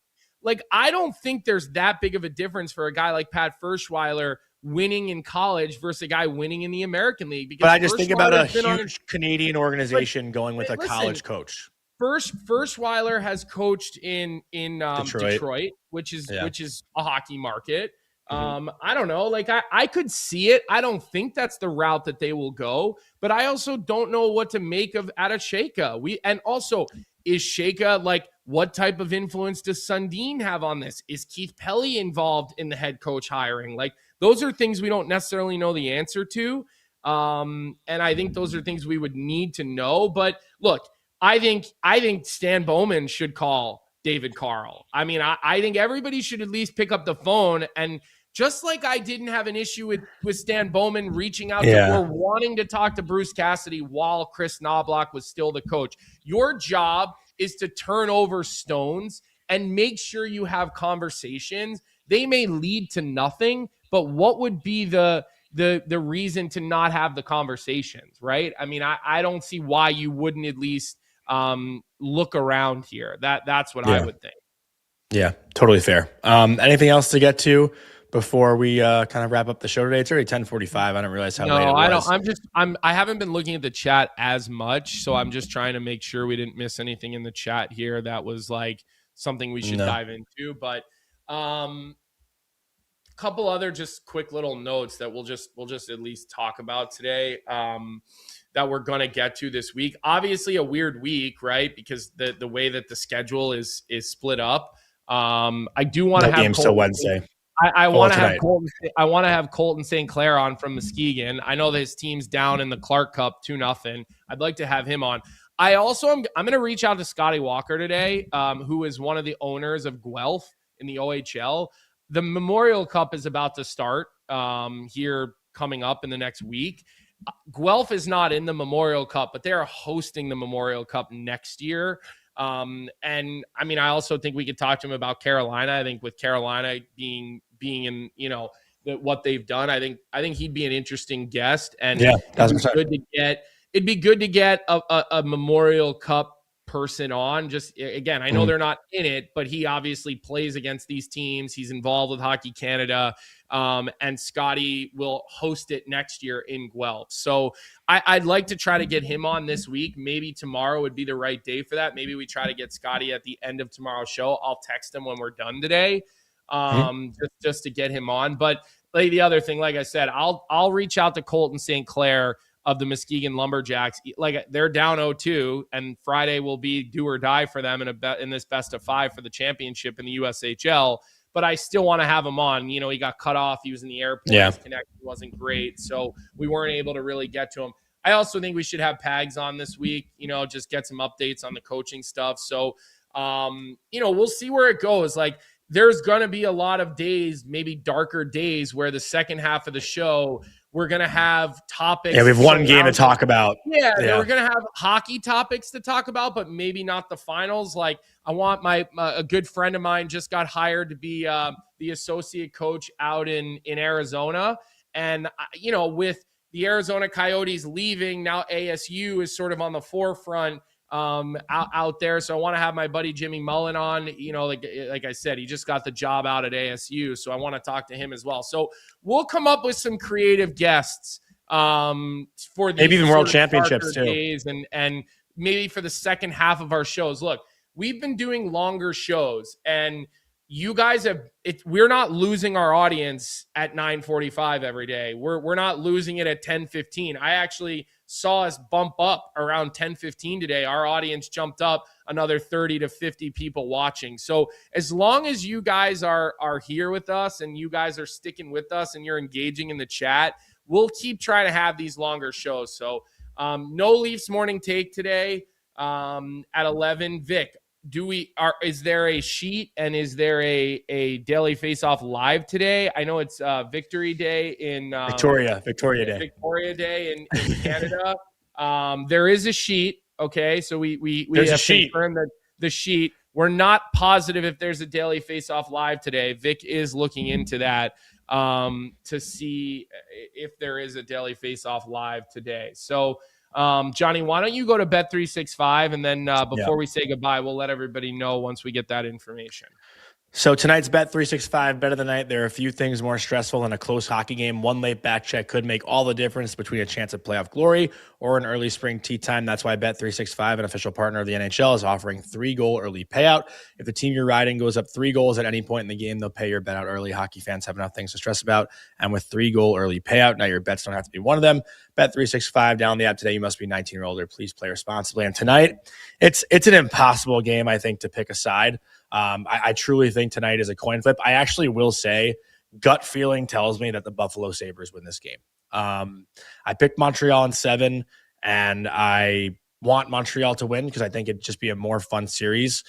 I don't think there's that big of a difference for a guy like Pat Furschweiler winning in college versus a guy winning in the American League. Because I just think about a huge Canadian organization going with a college coach. Furschweiler has coached in Detroit, which is a hockey market. I don't know. I could see it. I don't think that's the route that they will go, but I also don't know what to make out of Shaka. And also, is Shaka what type of influence does Sundin have on this? Is Keith Pelly involved in the head coach hiring? Those are things we don't necessarily know the answer to. And I think those are things we would need to know. But look, I think Stan Bowman should call David Carl. I mean, I think everybody should at least pick up the phone. And just like I didn't have an issue with Stan Bowman reaching out to or wanting to talk to Bruce Cassidy while Chris Knobloch was still the coach, your job is to turn over stones and make sure you have conversations. They may lead to nothing, but what would be the reason to not have the conversations, right? I mean, I don't see why you wouldn't at least look around here. That's what I would think. Yeah, totally fair. Anything else to get to before we kind of wrap up the show today? It's already 10:45. I didn't realize how late it was. I haven't been looking at the chat as much, so I'm just trying to make sure we didn't miss anything in the chat here that was something we should dive into. But couple other just quick little notes that we'll just at least talk about today that we're going to get to this week. Obviously a weird week, right? Because the way that the schedule is split up. I do want to have games till Wednesday. I want to have Colton St. Clair on from Muskegon. I know that his team's down in the Clark Cup 2-0. I'd like to have him on. I'm going to reach out to Scotty Walker today, who is one of the owners of Guelph in the OHL. The Memorial Cup is about to start here coming up in the next week. Guelph is not in the Memorial Cup, but they are hosting the Memorial Cup next year. And I mean, I also think we could talk to him about Carolina. I think with Carolina being in, what they've done, I think he'd be an interesting guest. And it'd be good to get a Memorial Cup person on. Just again, I know they're not in it, but he obviously plays against these teams. He's involved with Hockey Canada, and Scotty will host it next year in Guelph. So I'd like to try to get him on this week. Maybe tomorrow would be the right day for that. Maybe we try to get Scotty at the end of tomorrow's show. I'll text him when we're done today, just to get him on. But the other thing, like I said, I'll reach out to Colton St. Clair of the Muskegon Lumberjacks. They're down 0-2, and Friday will be do or die for them in this best of 5 for the championship in the USHL. But I still want to have him on. He got cut off. He was in the airport. His connection wasn't great, so we weren't able to really get to him. I also think we should have Pags on this week, just get some updates on the coaching stuff. So, we'll see where it goes. There's going to be a lot of days, maybe darker days, where the second half of the show, we're going to have topics. Yeah, we have one game to talk about. Yeah, we're going to have hockey topics to talk about, but maybe not the finals. I want a good friend of mine just got hired to be the associate coach out in Arizona. And, with the Arizona Coyotes leaving, now ASU is sort of on the forefront out there. So I want to have my buddy Jimmy Mullen on. Like I said, he just got the job out at ASU, so I want to talk to him as well. So we'll come up with some creative guests for these maybe even world championships too. Days and maybe for the second half of our shows. Look, we've been doing longer shows, and you guys we're not losing our audience at 9:45 every day. We're not losing it at 10:15. I actually saw us bump up around 10:15 today. Our audience jumped up another 30 to 50 people watching. So as long as you guys are here with us and you guys are sticking with us and you're engaging in the chat, we'll keep trying to have these longer shows. So no Leafs morning take today at 11. Vic, is there a sheet and is there a daily face-off live today? I know it's Victory Day in Victoria Day in Canada. There is a sheet. Okay, so we There's have a sheet. confirmed that the sheet. We're not positive if there's a daily face-off live today. Vic is looking into that to see if there is a daily face-off live today. So. Johnny, why don't you go to Bet365 and then before we say goodbye, we'll let everybody know once we get that information. So tonight's Bet365 bet of the night. There are a few things more stressful than a close hockey game. One late back check could make all the difference between a chance at playoff glory or an early spring tee time. That's why Bet365, an official partner of the NHL, is offering 3-goal early payout. If the team you're riding goes up 3 goals at any point in the game, they'll pay your bet out early. Hockey fans have enough things to stress about. And with 3-goal early payout, now your bets don't have to be one of them. Bet365, download the app today. You must be 19 or older. Please play responsibly. And tonight, it's an impossible game, I think, to pick a side. I truly think tonight is a coin flip. I actually will say gut feeling tells me that the Buffalo Sabres win this game. I picked Montreal in 7, and I want Montreal to win because I think it'd just be a more fun series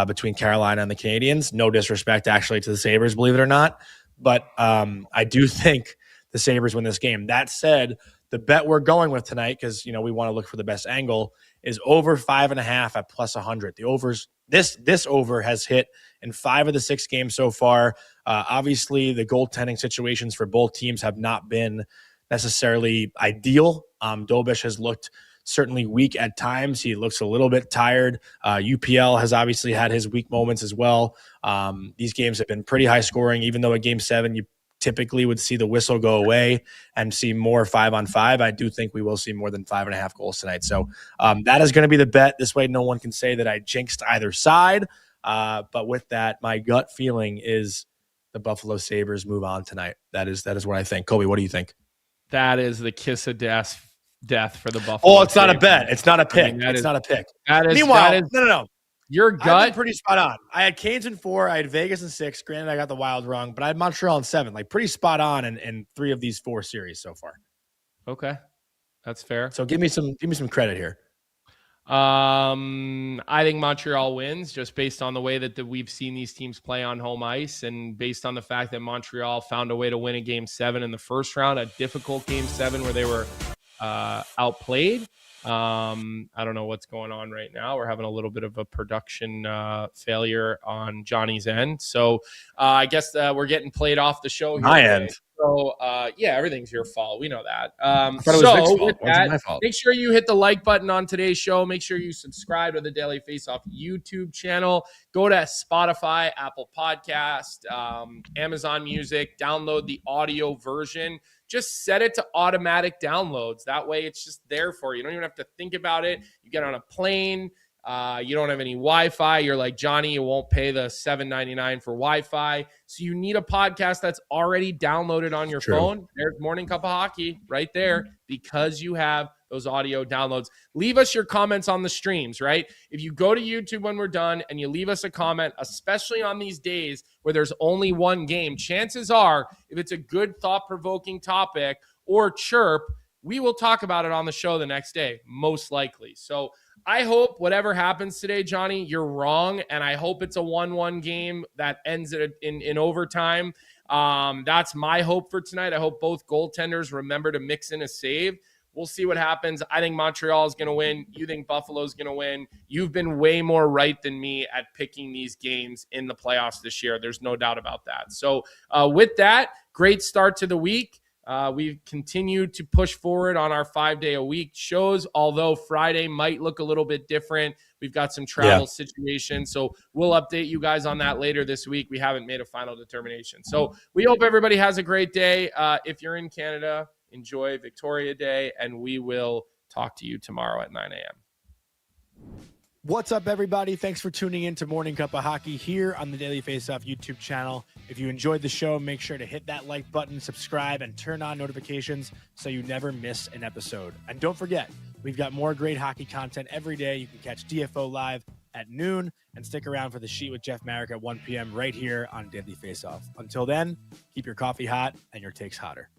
between Carolina and the Canadiens. No disrespect, actually, to the Sabres, believe it or not. But I do think the Sabres win this game. That said, the bet we're going with tonight, because we want to look for the best angle, is over 5.5 at plus 100. The overs, this over has hit in 5 of the 6 games so far. Obviously, the goaltending situations for both teams have not been necessarily ideal. Dobish has looked certainly weak at times. He looks a little bit tired. UPL has obviously had his weak moments as well. These games have been pretty high scoring, even though at Game 7 you typically would see the whistle go away and see more 5-on-5. I do think we will see more than 5.5 goals tonight. So that is going to be the bet. This way, no one can say that I jinxed either side. But with that, my gut feeling is the Buffalo Sabres move on tonight. That is what I think. Colby, what do you think? That is the kiss of death for the Buffalo. Oh, it's not a bet. It's not a pick. It's not a pick. Meanwhile, no. Your gut, I've been pretty spot on. I had Canes in 4. I had Vegas in 6. Granted, I got the Wild wrong, but I had Montreal in 7. Like pretty spot on in 3 of these 4 series so far. Okay, that's fair. So give me some credit here. I think Montreal wins just based on the way that we've seen these teams play on home ice, and based on the fact that Montreal found a way to win a Game 7 in the first round, a difficult Game 7 where they were outplayed. I don't know what's going on right now. We're having a little bit of a production failure on Johnny's end. So I guess we're getting played off the show here My today. end. So yeah, everything's your fault. We know that. I thought it was Vic's fault. With Why is it that, my fault? make sure you hit the like button on today's show. Make sure you subscribe to the Daily Faceoff YouTube channel. Go to Spotify, Apple Podcast, Amazon Music. Download the audio version. Just set it to automatic downloads. That way it's just there for you. You don't even have to think about it. You get on a plane. You don't have any Wi-Fi. You're like, Johnny, you won't pay the $7.99 for Wi-Fi. So you need a podcast that's already downloaded on your phone. There's Morning Cup of Hockey right there because you have those audio downloads. Leave us your comments on the streams, right? If you go to YouTube when we're done and you leave us a comment, especially on these days where there's only one game, chances are, if it's a good thought-provoking topic or chirp, we will talk about it on the show the next day, most likely. So I hope whatever happens today, Johnny, you're wrong, and I hope it's a 1-1 game that ends in overtime. That's my hope for tonight. I hope both goaltenders remember to mix in a save. We'll see what happens. I think Montreal is going to win. You think Buffalo's going to win. You've been way more right than me at picking these games in the playoffs this year. There's no doubt about that. So with that, great start to the week. We've continued to push forward on our 5-day-a-week shows, although Friday might look a little bit different. We've got some travel situations, so we'll update you guys on that later this week. We haven't made a final determination. So we hope everybody has a great day. If you're in Canada, enjoy Victoria Day, and we will talk to you tomorrow at 9 a.m. What's up, everybody? Thanks for tuning in to Morning Cup of Hockey here on the Daily Faceoff YouTube channel. If you enjoyed the show, make sure to hit that like button, subscribe, and turn on notifications so you never miss an episode. And don't forget, we've got more great hockey content every day. You can catch DFO live at noon and stick around for the Sheet with Jeff Marek at 1 p.m. right here on Daily Faceoff. Until then, keep your coffee hot and your takes hotter.